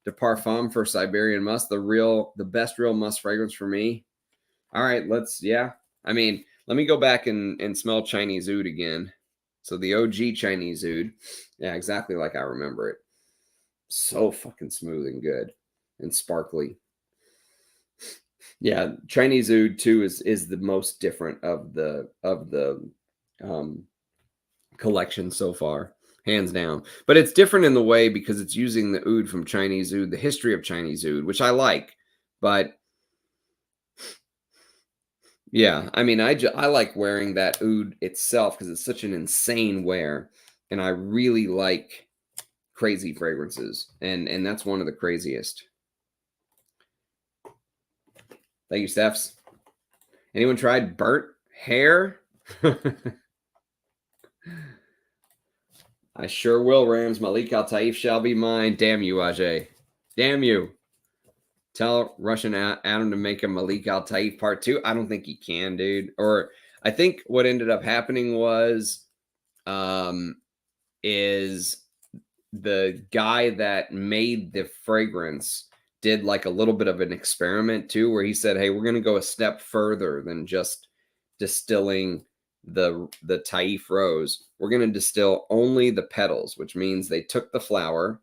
Speaker 1: de parfum for Siberian Musk, the best real musk fragrance for me. All right, I mean, let me go back and smell Chinese Oud again. So the OG Chinese Oud. Yeah, exactly like I remember it. So fucking smooth and good and sparkly. Yeah, Chinese Oud II is the most different of the collection so far, hands down. But it's different in the way because it's using the oud from Chinese Oud, the history of Chinese Oud, which I like. But yeah, I mean, I like wearing that oud itself because it's such an insane wear, and I really like crazy fragrances, and that's one of the craziest. Thank you, Stephs. Anyone tried burnt hair? I sure will, Rams. Malik Al Taif shall be mine. Damn you, Ajay. Damn you. Tell Russian Adam to make a Malik Al Taif part 2. I don't think he can, dude. Or I think what ended up happening was is the guy that made the fragrance did like a little bit of an experiment too, where he said, hey, we're going to go a step further than just distilling the Taif rose. We're going to distill only the petals, which means they took the flower,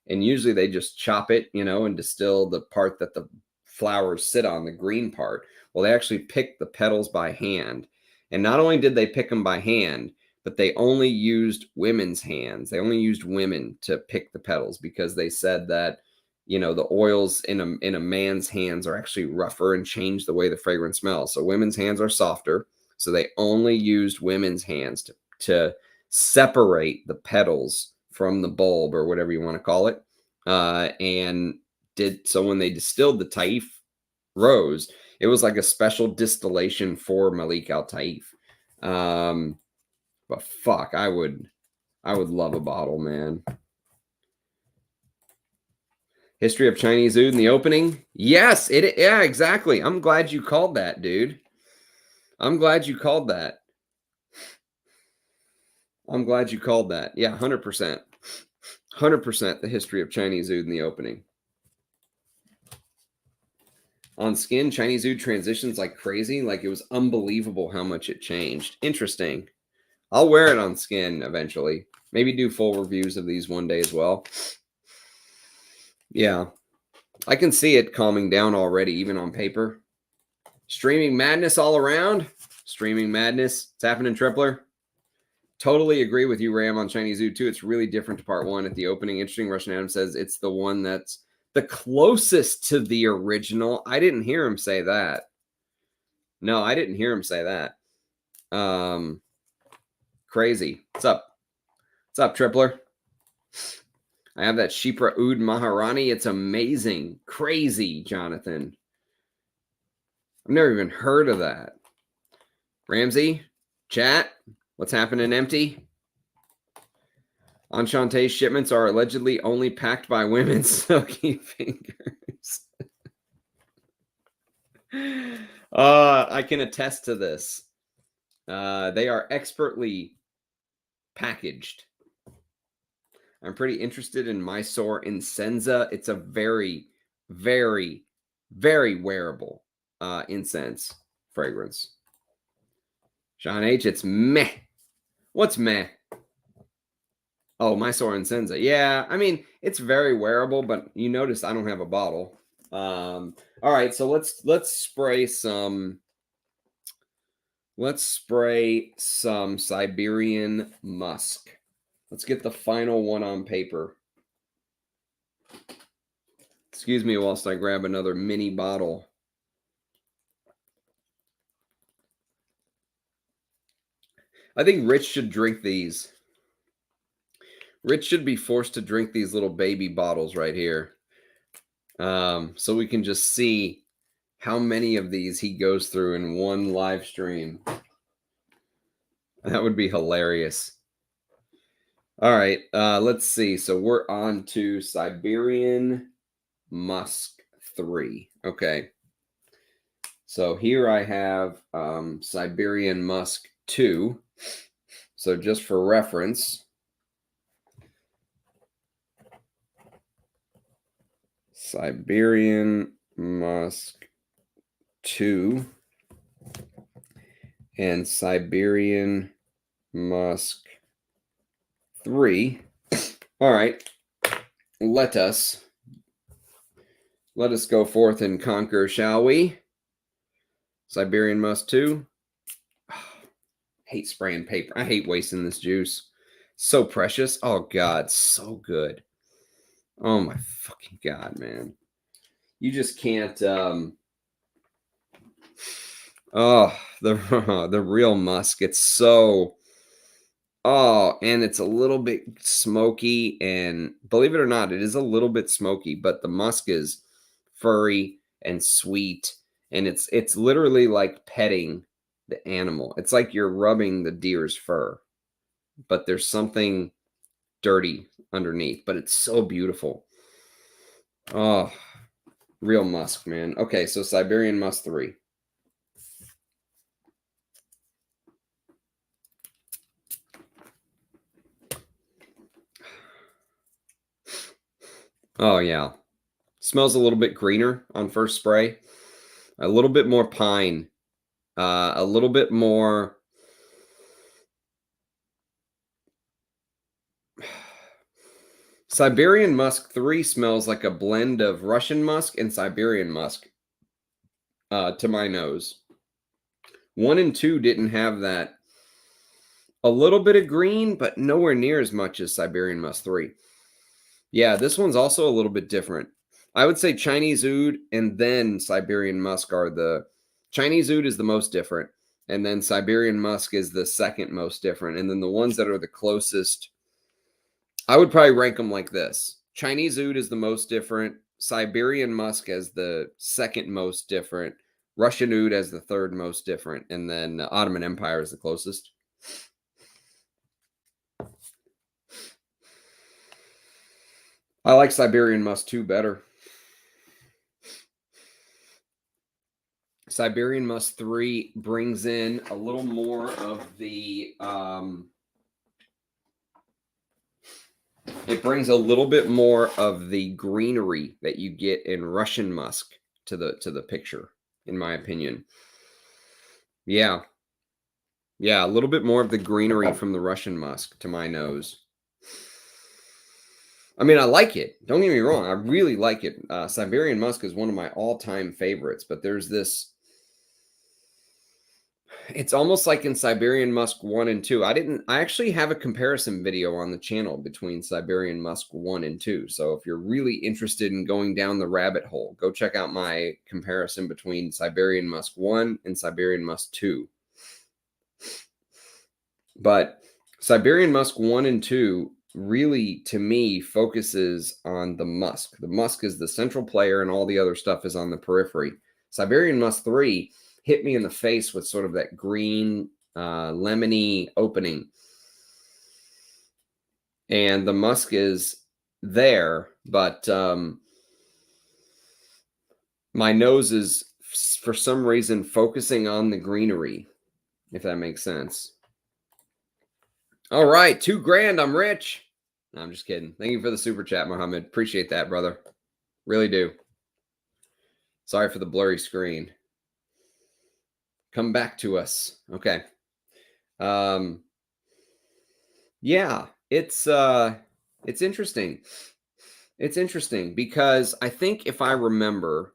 Speaker 1: and usually they just chop it, and distill the part that the flowers sit on, the green part. Well, they actually picked the petals by hand. And not only did they pick them by hand, but they only used women's hands. They only used women to pick the petals because they said that, the oils in a man's hands are actually rougher and change the way the fragrance smells. So women's hands are softer. So they only used women's hands to separate the petals from the bulb or whatever you want to call it. So when they distilled the Taif rose, it was like a special distillation for Malik Al Taif. But fuck, I would love a bottle, man. History of Chinese Oud in the opening? Yes, yeah, exactly. I'm glad you called that, dude. I'm glad you called that. Yeah, 100%. 100% the history of Chinese Oud in the opening. On skin, Chinese Oud transitions like crazy. Like, it was unbelievable how much it changed. Interesting. I'll wear it on skin eventually. Maybe do full reviews of these one day as well. Yeah. I can see it calming down already, even on paper. Streaming madness all around. Streaming madness. It's happening, Tripler. Totally agree with you, Ram, on Chinese Oud II. It's really different to part one at the opening. Interesting. Russian Adam says it's the one that's the closest to the original. I didn't hear him say that. No, I didn't hear him say that. Crazy. What's up? What's up, Tripler? I have that Shipra Oud Maharani. It's amazing. Crazy, Jonathan. I've never even heard of that. Ramsey, chat, what's happening, Empty? Enchanté shipments are allegedly only packed by women's silky fingers. I can attest to this. They are expertly packaged. I'm pretty interested in Mysore Incense. It's a very, very, very wearable incense fragrance. Sean H, it's meh. What's meh? Oh, Mysore Incense. Yeah, I mean, it's very wearable, but you notice I don't have a bottle. All right, so let's spray some. Let's spray some Siberian Musk. Let's get the final one on paper. Excuse me whilst I grab another mini bottle. I think Rich should drink these. Rich should be forced to drink these little baby bottles right here. So we can just see how many of these he goes through in one live stream. That would be hilarious. All right, let's see. So we're on to Siberian Musk III. Okay. So here I have Siberian Musk II. So just for reference, Siberian Musk II and Siberian Musk III. All right, let us go forth and conquer, shall we? Siberian Musk II. Hate spraying paper. I hate wasting this juice. So precious. Oh God, so good. Oh my fucking God, man. You just can't. Oh, the real musk. It's so. Oh, and it's a little bit smoky, and believe it or not, it is a little bit smoky, but the musk is furry and sweet, and it's literally like petting the animal. It's like you're rubbing the deer's fur, but there's something dirty underneath, but it's so beautiful. Oh, real musk, man. Okay, so Siberian Musk III. Oh, yeah. Smells a little bit greener on first spray. A little bit more pine. A little bit more. Siberian Musk III smells like a blend of Russian musk and Siberian musk to my nose. 1 and 2 didn't have that. A little bit of green, but nowhere near as much as Siberian Musk III. Yeah, this one's also a little bit different. I would say Chinese Oud and then Siberian Musk are the... Chinese Oud is the most different, and then Siberian Musk is the second most different. And then the ones that are the closest, I would probably rank them like this. Chinese Oud is the most different, Siberian Musk as the second most different, Russian Oud as the third most different, and then Ottoman Empire is the closest. I like Siberian Musk II better. Siberian Musk III brings in a little more of the... it brings a little bit more of the greenery that you get in Russian musk to the picture, in my opinion. Yeah. Yeah, a little bit more of the greenery from the Russian musk to my nose. I mean, I like it. Don't get me wrong. I really like it. Siberian Musk is one of my all-time favorites, but there's this... It's almost like in Siberian Musk 1 and 2. I actually have a comparison video on the channel between Siberian Musk 1 and 2. So if you're really interested in going down the rabbit hole, go check out my comparison between Siberian Musk 1 and Siberian Musk 2. But Siberian Musk 1 and 2 really, to me, focuses on the musk. The musk is the central player and all the other stuff is on the periphery. Siberian Musk 3 hit me in the face with sort of that green, lemony opening. And the musk is there, but my nose is, for some reason, focusing on the greenery, if that makes sense. All right, $2,000. I'm rich. No, I'm just kidding. Thank you for the super chat, Mohammed. Appreciate that, brother. Really do. Sorry for the blurry screen. Come back to us. Okay. Yeah, it's interesting. It's interesting because I think if I remember,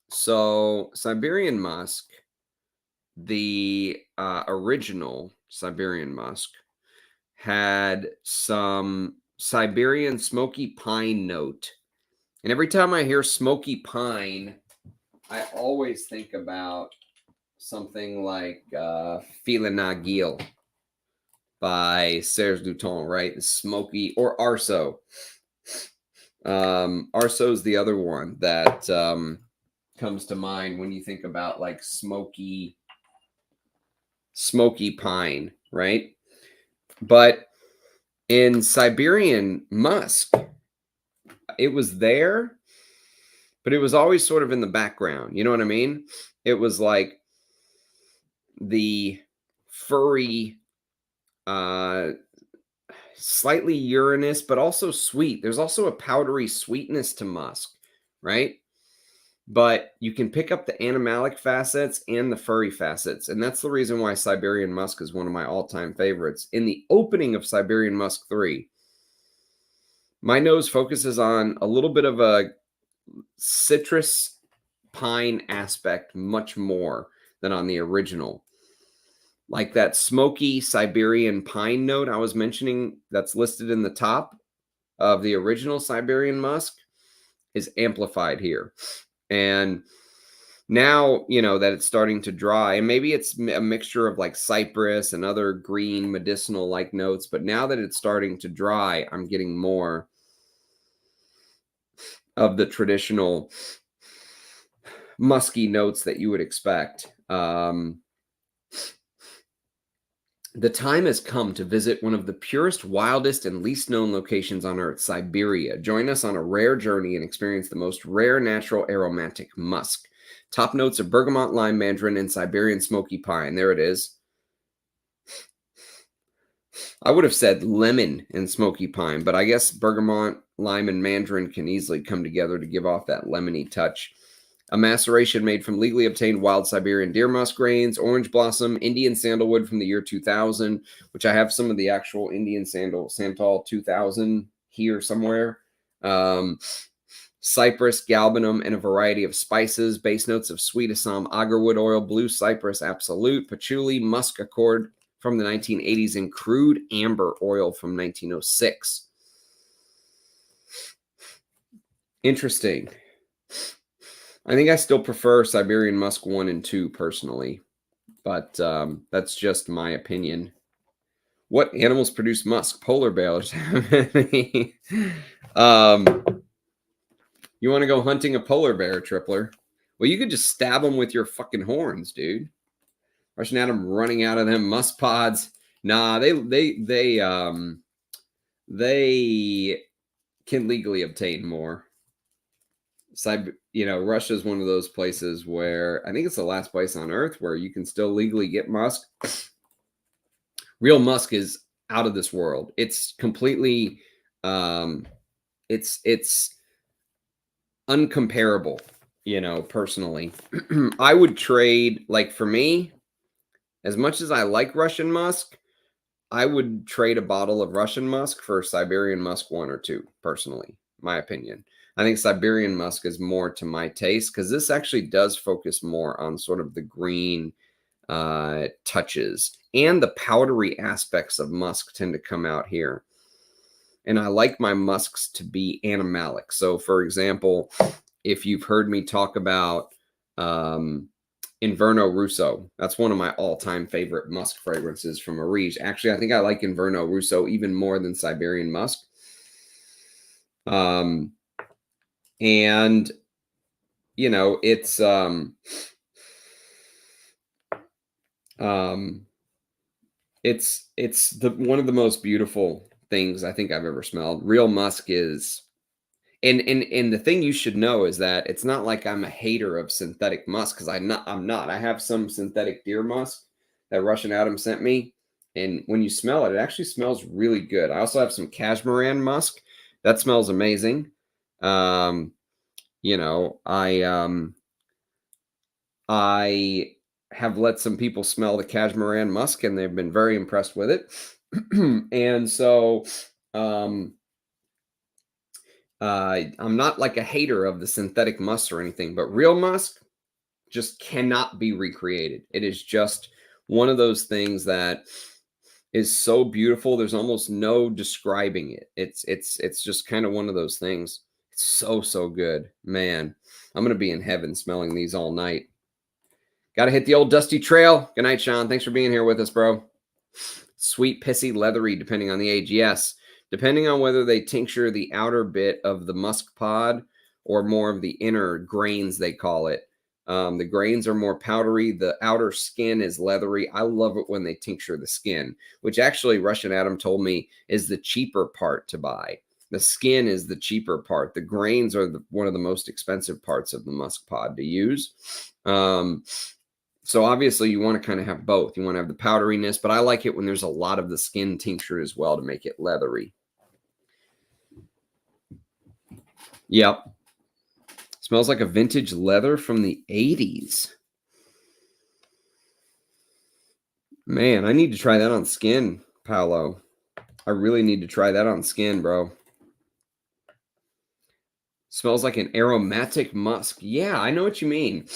Speaker 1: so Siberian Musk, the original Siberian Musk, had some Siberian smoky pine note. And every time I hear smoky pine, I always think about something like Fila Nagil by Serge Duton, right? The smoky, or Arso. Arso is the other one that comes to mind when you think about like smoky pine, right? But in Siberian Musk, it was there, but it was always sort of in the background. You know what I mean? It was like the furry, slightly urinous, but also sweet. There's also a powdery sweetness to musk, right? But you can pick up the animalic facets and the furry facets. And that's the reason why Siberian Musk is one of my all-time favorites. In the opening of Siberian Musk III, my nose focuses on a little bit of a citrus pine aspect much more than on the original. Like that smoky Siberian pine note I was mentioning that's listed in the top of the original Siberian Musk is amplified here. And now, you know, that it's starting to dry, and maybe it's a mixture of like cypress and other green medicinal like notes, but now that it's starting to dry, I'm getting more of the traditional musky notes that you would expect. The time has come to visit one of the purest, wildest, and least known locations on Earth, Siberia. Join us on a rare journey and experience the most rare natural aromatic musk. Top notes are bergamot, lime, mandarin, and Siberian smoky pine. There it is. I would have said lemon and smoky pine, but I guess bergamot, lime, and mandarin can easily come together to give off that lemony touch. A maceration made from legally obtained wild Siberian deer musk grains, orange blossom, Indian sandalwood from the year 2000, which I have some of the actual Indian Santal 2000 here somewhere. Cypress, galbanum, and a variety of spices. Base notes of sweet Assam agarwood oil, blue cypress absolute, patchouli, musk accord from the 1980s, and crude amber oil from 1906. Interesting. I think I still prefer Siberian Musk 1 and 2 personally, but that's just my opinion. What animals produce musk? Polar bears. You want to go hunting a polar bear, Tripler? Well, you could just stab them with your fucking horns, dude. Rushing at them, running out of them musk pods. Nah, they can legally obtain more. You know, Russia is one of those places where I think it's the last place on earth where you can still legally get musk. Real musk is out of this world. It's completely, it's uncomparable, you know, personally. I would trade, like for me, as much as I like Russian musk, I would trade a bottle of Russian musk for Siberian Musk 1 or 2, personally, my opinion. I think Siberian Musk is more to my taste because this actually does focus more on sort of the green, touches, and the powdery aspects of musk tend to come out here. And I like my musks to be animalic. So, for example, if you've heard me talk about Inverno Russo, that's one of my all-time favorite musk fragrances from Areej. Actually, I think I like Inverno Russo even more than Siberian Musk. And you know, it's the one of the most beautiful things I think I've ever smelled. Real musk is, and the thing you should know is that it's not like I'm a hater of synthetic musk, because I'm not. I have some synthetic deer musk that Russian Oud sent me, and when you smell it, it actually smells really good. I also have some Cashmeran musk that smells amazing. You know, I have let some people smell the Cashmeran musk, and they've been very impressed with it. And so, I'm not like a hater of the synthetic musk or anything, but real musk just cannot be recreated. It is just one of those things that is so beautiful. There's almost no describing it. It's just kind of one of those things. It's so good, man. I'm gonna be in heaven smelling these all night. Got to hit the old dusty trail. Good night, Sean. Thanks for being here with us, bro. Sweet, pissy, leathery, depending on the age. Yes, depending on whether they tincture the outer bit of the musk pod or more of the inner grains, they call it. The grains are more powdery. The outer skin is leathery. I love it when they tincture the skin, which actually Russian Oud told me is the cheaper part to buy. The skin is the cheaper part. The grains are one of the most expensive parts of the musk pod to use. So obviously you want to kind of have both. You want to have the powderiness, but I like it when there's a lot of the skin tincture as well to make it leathery. Yep. Smells like a vintage leather from the 80s. Man, I need to try that on skin, Paolo. I really need to try that on skin, bro. Smells like an aromatic musk. Yeah, I know what you mean.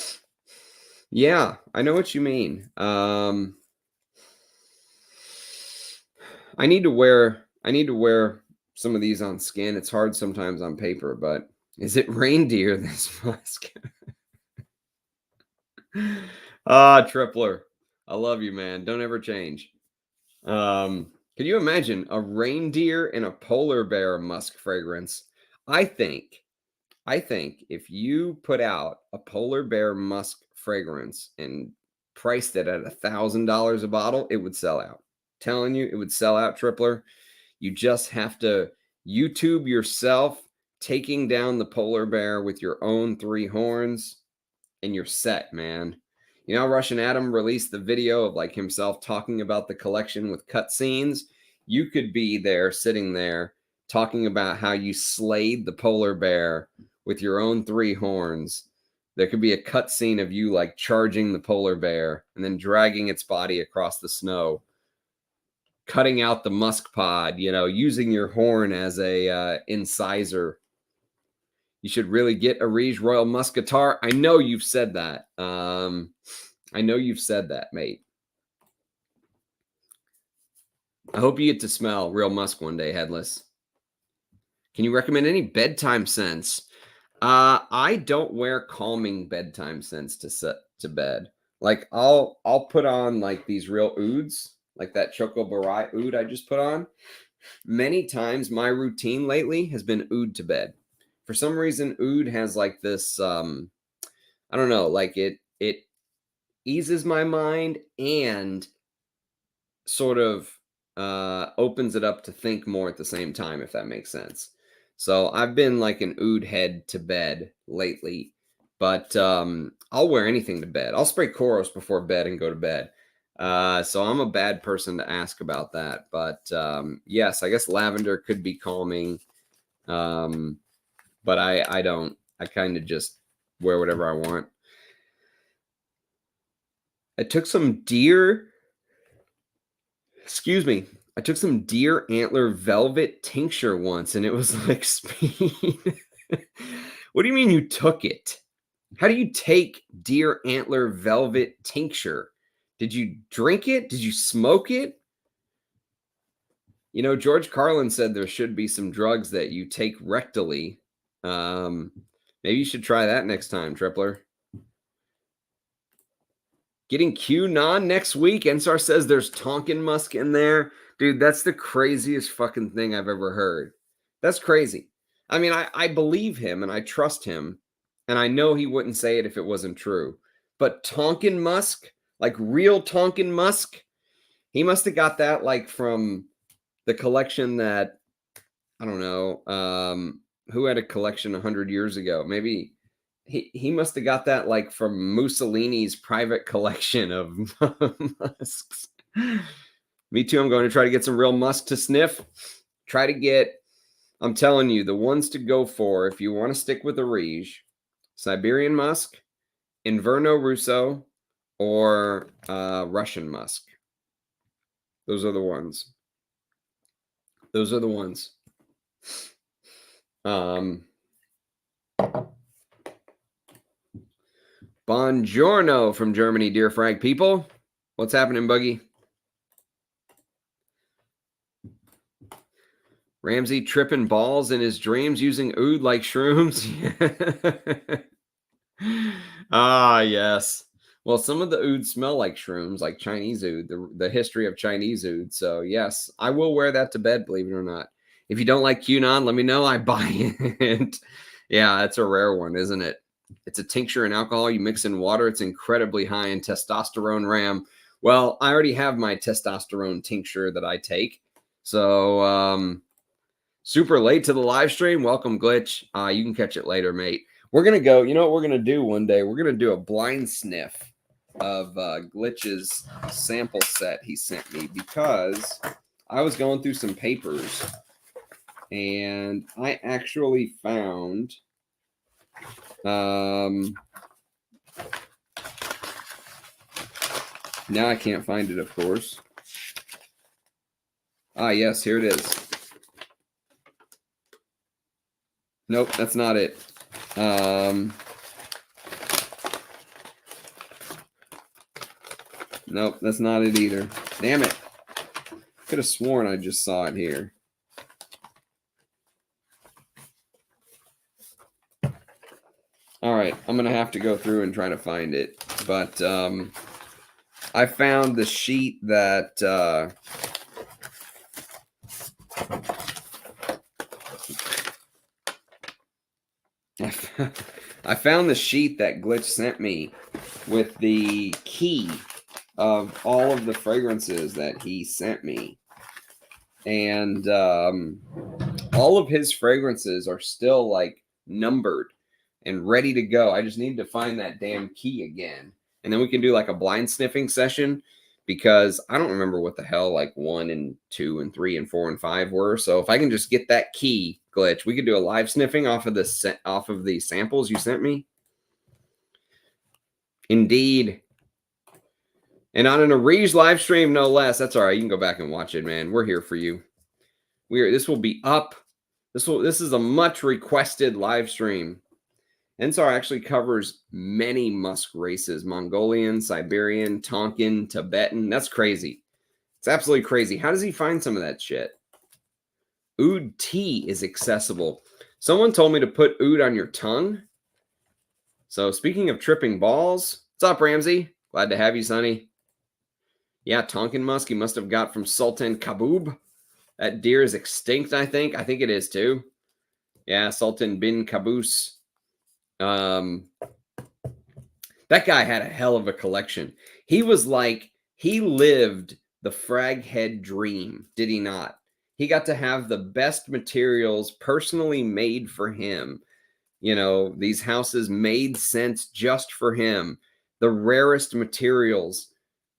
Speaker 1: Yeah, I know what you mean. I need to wear some of these on skin. It's hard sometimes on paper, but is it reindeer, this musk? Tripler. I love you, man. Don't ever change. Can you imagine a reindeer and a polar bear musk fragrance? I think if you put out a polar bear musk fragrance and priced it at $1,000 a bottle, it would sell out. Telling you, it would sell out, Tripler. You just have to YouTube yourself taking down the polar bear with your own 3 horns, and you're set, man. You know, Russian Oud released the video of like himself talking about the collection with cutscenes. You could be there, sitting there, talking about how you slayed the polar bear with your own 3 horns. There could be a cutscene of you like charging the polar bear and then dragging its body across the snow, cutting out the musk pod, you know, using your horn as a incisor. You should really get Areej Royal Muscatar. I know you've said that. I know you've said that, mate. I hope you get to smell real musk one day, Headless. Can you recommend any bedtime scents? I don't wear calming bedtime scents to set to bed. Like I'll put on like these real ouds, like that Choco Barai oud I just put on. Many times my routine lately has been oud to bed. For some reason, oud has like this, I don't know, like it eases my mind and sort of opens it up to think more at the same time, if that makes sense. So I've been like an oud head to bed lately, but I'll wear anything to bed. I'll spray Koros before bed and go to bed. So I'm a bad person to ask about that, but yes, I guess lavender could be calming. But I don't. I kind of just wear whatever I want. I took some deer. Excuse me. I took some deer antler velvet tincture once, and it was like speed. What do you mean you took it? How do you take deer antler velvet tincture? Did you drink it? Did you smoke it? You know, George Carlin said there should be some drugs that you take rectally. Maybe you should try that next time, Tripler. Getting QAnon next week. Ensar says there's Tonkin Musk in there. Dude, that's the craziest fucking thing I've ever heard. That's crazy. I mean, I believe him and I trust him. And I know he wouldn't say it if it wasn't true. But Tonkin Musk, like real Tonkin Musk, he must have got that like from the collection that, I don't know, who had a collection 100 years ago? Maybe he must have got that like from Mussolini's private collection of musks. Me too. I'm going to try to get some real musk to sniff. Try to get, I'm telling you, the ones to go for if you want to stick with Areej, Siberian musk, Inverno Russo, or Russian musk. Those are the ones. Those are the ones. Buongiorno from Germany, dear frag people. What's happening, Buggy? Ramsey tripping balls in his dreams using Oud like shrooms. Ah, yes. Well, some of the Oud smell like shrooms, like Chinese Oud, the history of Chinese Oud. So, yes, I will wear that to bed, believe it or not. If you don't like QAnon, let me know. I buy it. Yeah, it's a rare one, isn't it? It's a tincture and alcohol. You mix in water. It's incredibly high in testosterone RAM. Well, I already have my testosterone tincture that I take. So, super late to the live stream. Welcome, Glitch. You can catch it later, mate. We're going to go, you know what we're going to do one day? We're going to do a blind sniff of Glitch's sample set he sent me because I was going through some papers and I actually found now I can't find it, of course. Yes, here it is. Nope, that's not it. Nope, that's not it either. Damn it. Could have sworn I just saw it here. All right, I'm going to have to go through and try to find it. But I found the sheet that I found the sheet that Glitch sent me with the key of all of the fragrances that he sent me. And all of his fragrances are still like numbered and ready to go. I just need to find that damn key again. And then we can do like a blind sniffing session because I don't remember what the hell like 1 and 2 and 3 and 4 and 5 were. So if I can just get that key, Glitch, we could do a live sniffing off of the samples you sent me. Indeed. And on an Areej live stream, no less. That's all right. You can go back and watch it, man. We're here for you. This will be up. This is a much requested live stream. Ensar actually covers many musk races: Mongolian, Siberian, Tonkin, Tibetan. That's crazy. It's absolutely crazy. How does he find some of that shit? Oud tea is accessible. Someone told me to put Oud on your tongue. So speaking of tripping balls, what's up, Ramsey? Glad to have you, Sonny. Yeah, Tonkin musk he must have got from Sultan Qaboos. That deer is extinct, I think. I think it is too. Yeah, Sultan bin Qaboos. That guy had a hell of a collection. He lived the frag head dream, did he not? He got to have the best materials personally made for him. You know, these houses made sense just for him. The rarest materials,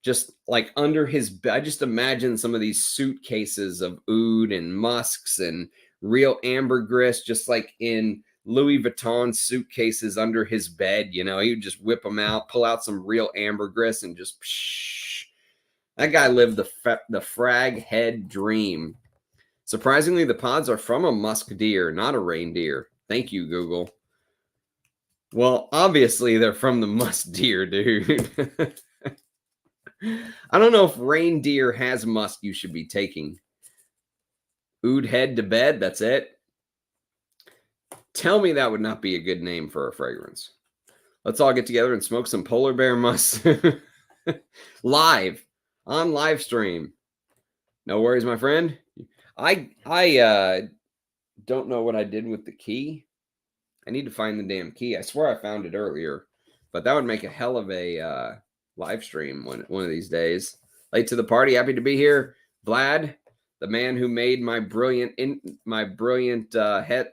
Speaker 1: just like under his bed. I just imagine some of these suitcases of Oud and musks and real ambergris, just like in Louis Vuitton suitcases under his bed. You know, he would just whip them out, pull out some real ambergris, and just psh. That guy lived the frag head dream. Surprisingly, the pods are from a musk deer, not a reindeer. Thank you, Google. Well, obviously, they're from the musk deer, dude. I don't know if reindeer has musk you should be taking. Oud head to bed, that's it. Tell me that would not be a good name for a fragrance. Let's all get together and smoke some polar bear musk live on live stream. No worries, my friend. I don't know what I did with the key. I need to find the damn key. I swear I found it earlier, but that would make a hell of a live stream one of these days. Late to the party, happy to be here, Vlad, the man who made my brilliant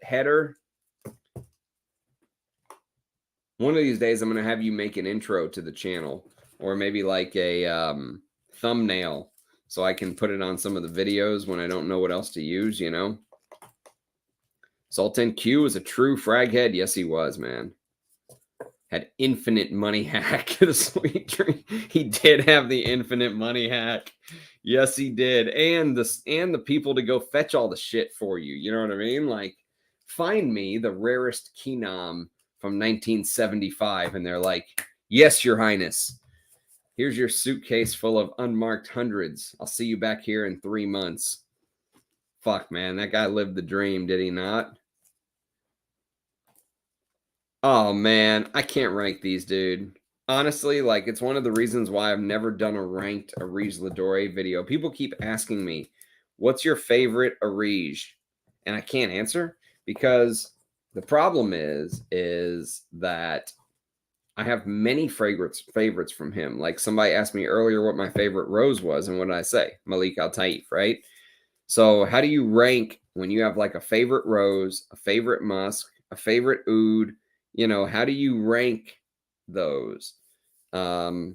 Speaker 1: header. One of these days, I'm going to have you make an intro to the channel, or maybe like a thumbnail, so I can put it on some of the videos when I don't know what else to use, you know? Sultan Q was a true frag head. Yes, he was, man. Had infinite money hack. The sweet dream. He did have the infinite money hack. Yes, he did. And the people to go fetch all the shit for you. You know what I mean? Like, find me the rarest Keenom from 1975. And they're like, yes, your highness. Here's your suitcase full of unmarked hundreds. I'll see you back here in 3 months. Fuck, man. That guy lived the dream, did he not? Oh, man. I can't rank these, dude. Honestly, like, it's one of the reasons why I've never done a ranked Areej Dore video. People keep asking me, what's your favorite Areej? And I can't answer because the problem is that I have many favorites from him. Like somebody asked me earlier what my favorite rose was, and what did I say? Malik Al-Taif, right? So how do you rank when you have like a favorite rose, a favorite musk, a favorite oud? You know, how do you rank those? I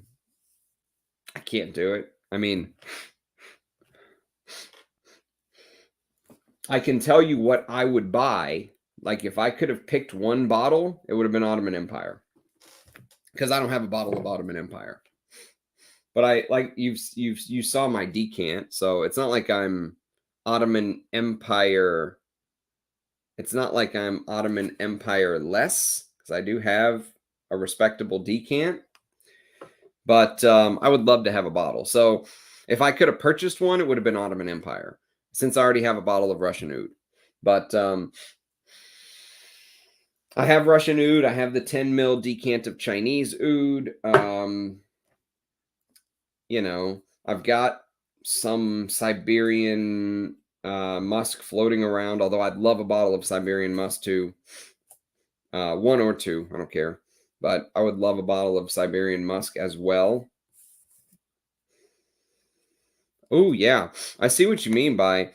Speaker 1: can't do it. I mean, I can tell you what I would buy. Like if I could have picked one bottle, it would have been Ottoman Empire. Because I don't have a bottle of Ottoman Empire. But I like you saw my decant, so it's not like I'm Ottoman Empire. It's not like I'm Ottoman Empire less, because I do have a respectable decant. But I would love to have a bottle. So if I could have purchased one, it would have been Ottoman Empire, since I already have a bottle of Russian Oud. But I have Russian Oud. I have the 10 ml decant of Chinese Oud. You know, I've got some Siberian musk floating around, although I'd love a bottle of Siberian Musk II. 1 or 2, I don't care. But I would love a bottle of Siberian Musk as well. Oh, yeah. I see what you mean by...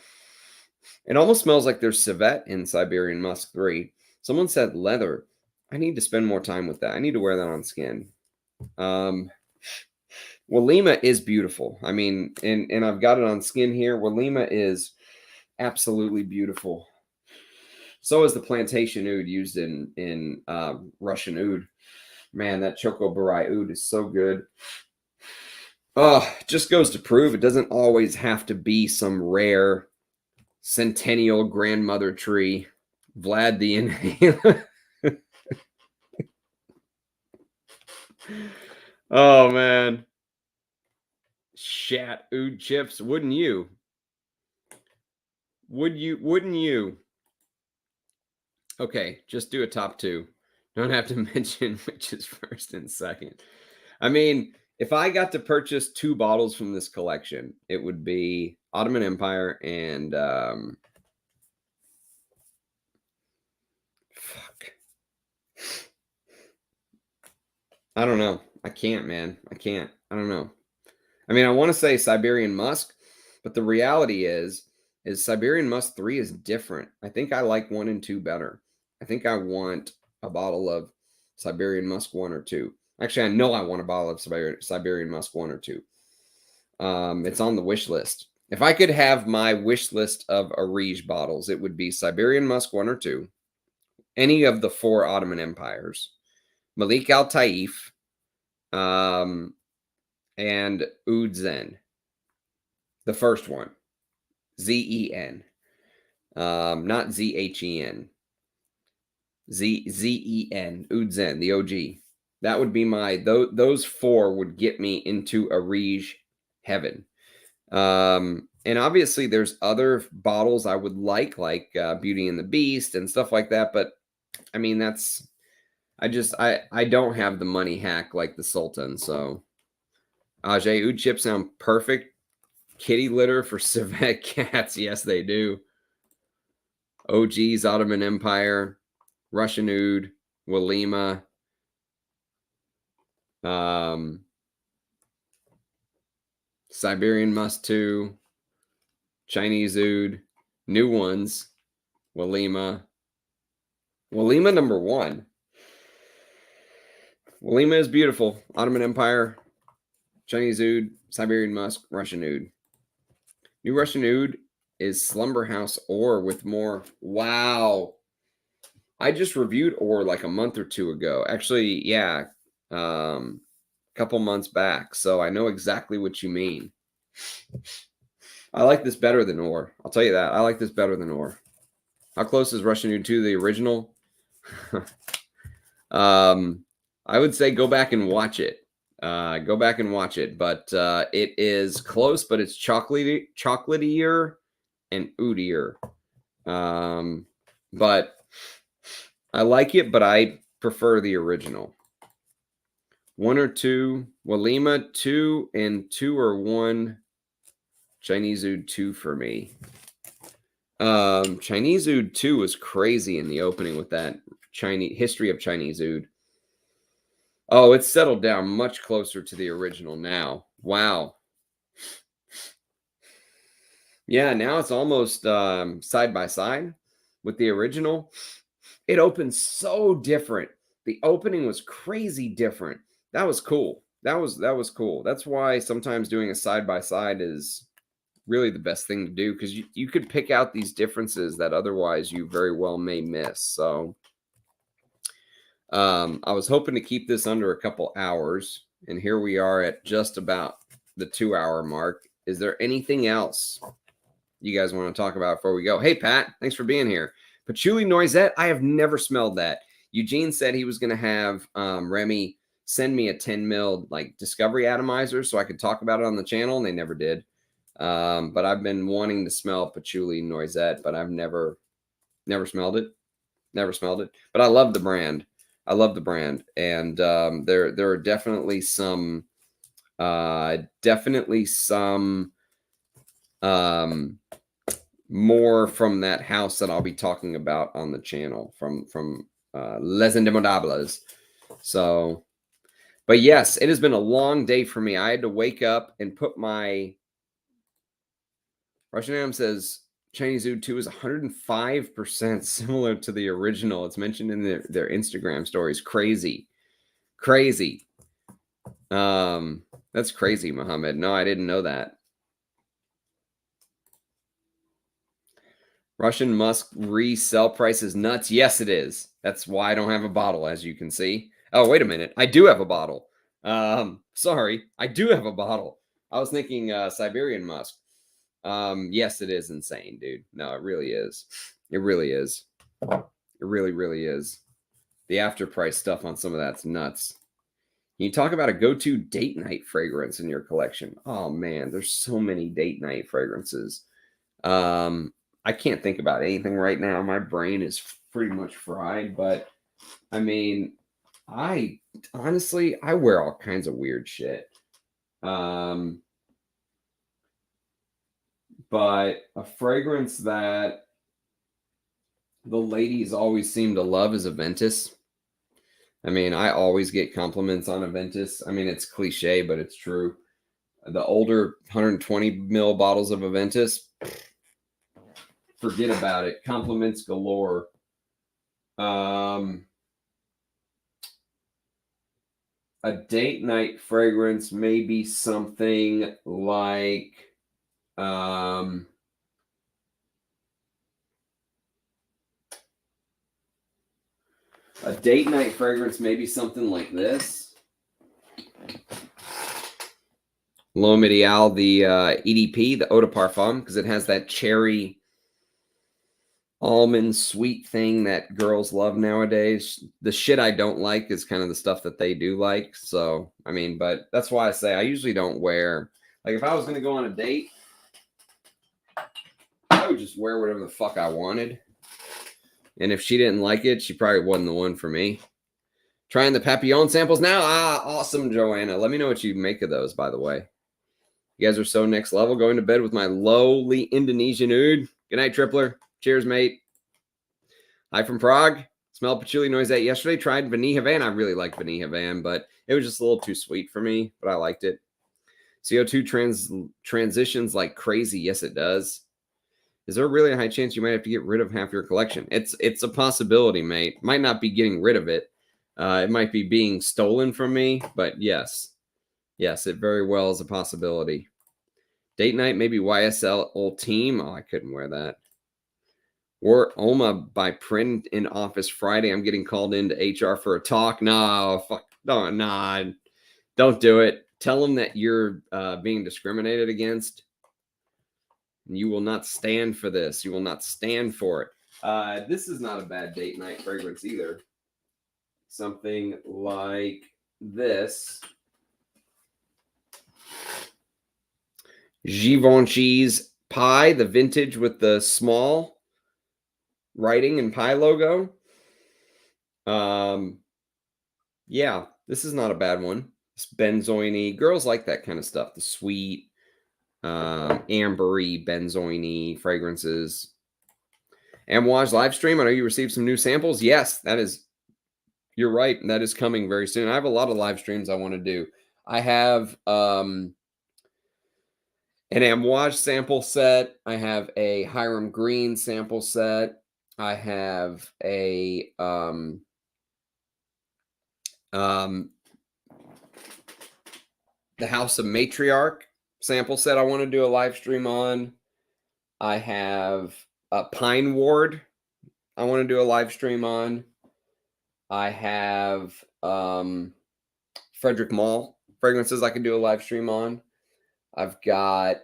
Speaker 1: It almost smells like there's civet in Siberian Musk III. Someone said leather. I need to spend more time with that. I need to wear that on skin. Walima is beautiful. I mean, and I've got it on skin here. Walima is absolutely beautiful. So is the plantation oud used in Russian Oud. Man, that Choco Barai Oud is so good. Oh, just goes to prove it doesn't always have to be some rare centennial grandmother tree. Vlad the Inhaler. Oh, man. Shat Oud chips. Wouldn't you? Wouldn't you? Okay, just do a top 2. Don't have to mention which is first and second. I mean, if I got to purchase 2 bottles from this collection, it would be Ottoman Empire and fuck. I don't know. I can't, man. I can't. I don't know. I mean, I want to say Siberian Musk, but the reality is Siberian Musk III is different. I think I like 1 and 2 better. I think I want a bottle of Siberian Musk 1 or 2. Actually, I know I want a bottle of Siberian Musk 1 or 2. It's on the wish list. If I could have my wish list of Areej bottles, it would be Siberian Musk 1 or 2, any of the 4 Ottoman empires, Malik Al-Taif, and Oud Zen. The first one. Z-E-N. Not Z-H-E-N. Z-E-N. Oud Zen, the OG. That would be my, those four would get me into Areej heaven. And obviously there's other bottles I would like Beauty and the Beast and stuff like that. But I mean, that's, I don't have the money hack like the Sultan. So Ajay, Oud chips sound perfect. Kitty litter for civet cats. Yes, they do. OG's Ottoman Empire, Russian Oud, Walima, Siberian Musk II, Chinese Oud, new ones, Walima. Walima #1. Walima is beautiful. Ottoman Empire, Chinese Oud, Siberian Musk, Russian Oud. New Russian Oud is Slumberhouse ore with more. Wow. I just reviewed ore like a month or two ago. Actually, yeah, a couple months back. So I know exactly what you mean. I like this better than ore. I'll tell you that. I like this better than ore. How close is Russian Oud to the original? I would say go back and watch it. Go back and watch it. But it is close, but it's chocolatier and oudier. But I like it, but I prefer the original. 1 or 2, Walima 2 and 2 or 1, Chinese Oud 2 for me. Chinese Oud 2 was crazy in the opening with that Chinese history of Chinese Oud. Oh, it's settled down much closer to the original now. Wow. Yeah, now it's almost side by side with the original. It opens so different. The opening was crazy different. That was cool. That was cool. That's why sometimes doing a side by side is really the best thing to do, because you could pick out these differences that otherwise you very well may miss. So I was hoping to keep this under a couple hours, and here we are at just about the 2-hour mark. Is there anything else you guys want to talk about before we go? Hey, Pat, thanks for being here. Patchouli noisette, I have never smelled that. Eugene said he was going to have Remy send me a 10 mil like discovery atomizer so I could talk about it on the channel, and they never did. But I've been wanting to smell patchouli noisette, but I've never smelled it. Never smelled it. But I love the brand. I love the brand. And there are definitely some more from that house that I'll be talking about on the channel from Les Indemodables. So, but yes, it has been a long day for me. I had to wake up and put my Russian Oud says Chinese Oud 2 is 105% similar to the original. It's mentioned in their Instagram stories. Crazy. Crazy. That's crazy, Mohammed. No, I didn't know that. Russian Musk resell price is nuts. Yes, it is. That's why I don't have a bottle, as you can see. Oh, wait a minute. I do have a bottle. Sorry. I do have a bottle. I was thinking Siberian Musk. Yes, it is insane, dude. No, it really is. It really is. It really, really is. The after price stuff on some of that's nuts. Can you talk about a go-to date night fragrance in your collection? Oh man, there's so many date night fragrances. I can't think about anything right now. My brain is pretty much fried, but I mean, I honestly wear all kinds of weird shit. But a fragrance that the ladies always seem to love is Aventus. I mean, I always get compliments on Aventus. I mean, it's cliche, but it's true. The older 120 ml bottles of Aventus, forget about it. Compliments galore. A date night fragrance may be something like a date night fragrance may be something like this. L'Homme Ideal, the EDP, the Eau de Parfum, because it has that cherry almond sweet thing that girls love nowadays. The shit I don't like is kind of the stuff that they do like. So, I mean, but that's why I say I usually don't wear, like if I was going to go on a date, I would just wear whatever the fuck I wanted. And if she didn't like it, she probably wasn't the one for me. Trying the Papillon samples now? Ah, awesome, Joanna. Let me know what you make of those, by the way. You guys are so next level. Going to bed with my lowly Indonesian Oud. Good night, Tripler. Cheers, mate. Hi from Prague. Smelled patchouli noise that yesterday. Tried Vanilla Van. I really like Vanilla Van, but it was just a little too sweet for me, but I liked it. CO2 transitions like crazy. Yes, it does. Is there really a high chance you might have to get rid of half your collection? It's a possibility, mate. Might not be getting rid of it. It might be being stolen from me, but yes. Yes, it very well is a possibility. Date night, maybe YSL old team. Oh, I couldn't wear that. Or Oma by print in office Friday. I'm getting called into HR for a talk. No, fuck. No, nah. Don't do it. Tell them that you're being discriminated against. You will not stand for this. You will not stand for it. This is not a bad date night fragrance either. Something like this. Givenchy's pie, the vintage with the small writing and pie logo. Yeah, this is not a bad one. It's benzoin-y. Girls like that kind of stuff. The sweet, ambery, benzoin-y fragrances. Amouage live stream. I know you received some new samples. Yes, that is. You're right. That is coming very soon. I have a lot of live streams I want to do. I have an Amouage sample set. I have a Hiram Green sample set. I have a the House of Matriarch sample set I want to do a live stream on. I have a Pine Ward I want to do a live stream on. I have Frederick Mall fragrances I can do a live stream on. I've got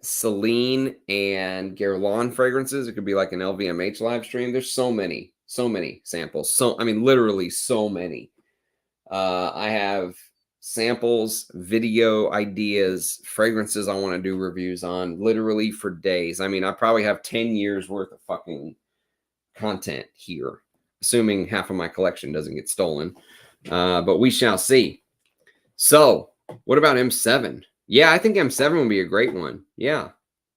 Speaker 1: Celine and Guerlain fragrances. It could be like an LVMH live stream. There's so many samples. I mean, literally so many. I have samples, video ideas, fragrances I want to do reviews on literally for days. I mean, I probably have 10 years worth of fucking content here, assuming half of my collection doesn't get stolen. But we shall see. So what about M7? Yeah, I think M7 would be a great one. Yeah,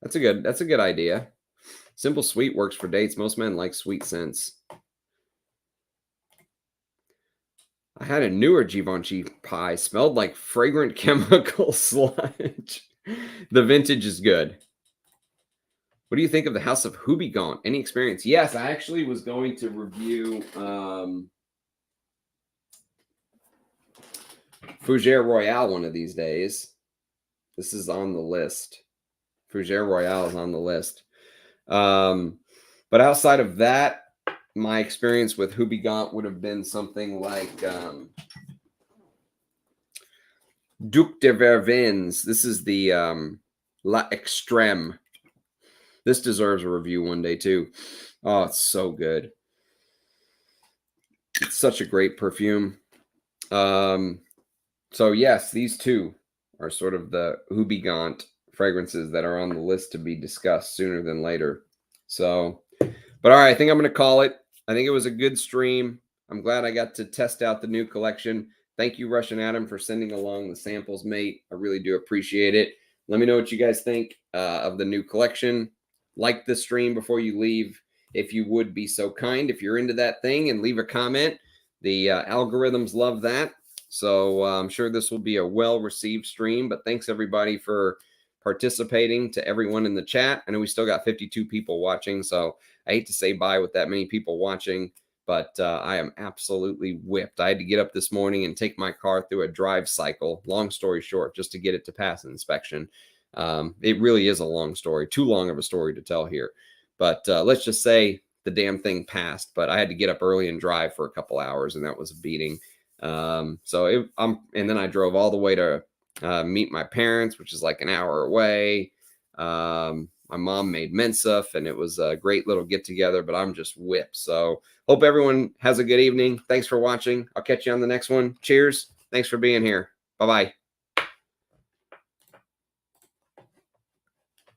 Speaker 1: that's a good idea. Simple sweet works for dates. Most men like sweet scents. I had a newer Givenchy pie. Smelled like fragrant chemical sludge. The vintage is good. What do you think of the House of Houbigant? Any experience? Yes, I actually was going to review Fougère Royale one of these days. This is on the list. Fougère Royale is on the list. But outside of that, my experience with Houbigant would have been something like Duc de Vervins. This is the La Extreme. This deserves a review one day too. Oh, it's so good. It's such a great perfume. So yes, these two are sort of the Houbigant fragrances that are on the list to be discussed sooner than later. So, but all right, I think I'm going to call it. I think it was a good stream. I'm glad I got to test out the new collection. Thank you, Russian Adam, for sending along the samples, mate. I really do appreciate it. Let me know what you guys think of the new collection. Like the stream before you leave, if you would be so kind. If you're into that thing, and leave a comment. The algorithms love that. So I'm sure this will be a well-received stream. But thanks, everybody, for participating. To everyone in the chat. I know we still got 52 people watching, so I hate to say bye with that many people watching, but I am absolutely whipped. I had to get up this morning and take my car through a drive cycle, long story short, just to get it to pass inspection. It really is a long story, too long of a story to tell here. But let's just say the damn thing passed, but I had to get up early and drive for a couple hours, and that was a beating. And then I drove all the way to meet my parents, which is like an hour away. My My mom made minsuf, and it was a great little get together, but I'm just whipped. So hope everyone has a good evening. Thanks for watching. I'll catch you on the next one. Cheers. Thanks for being here. Bye-bye.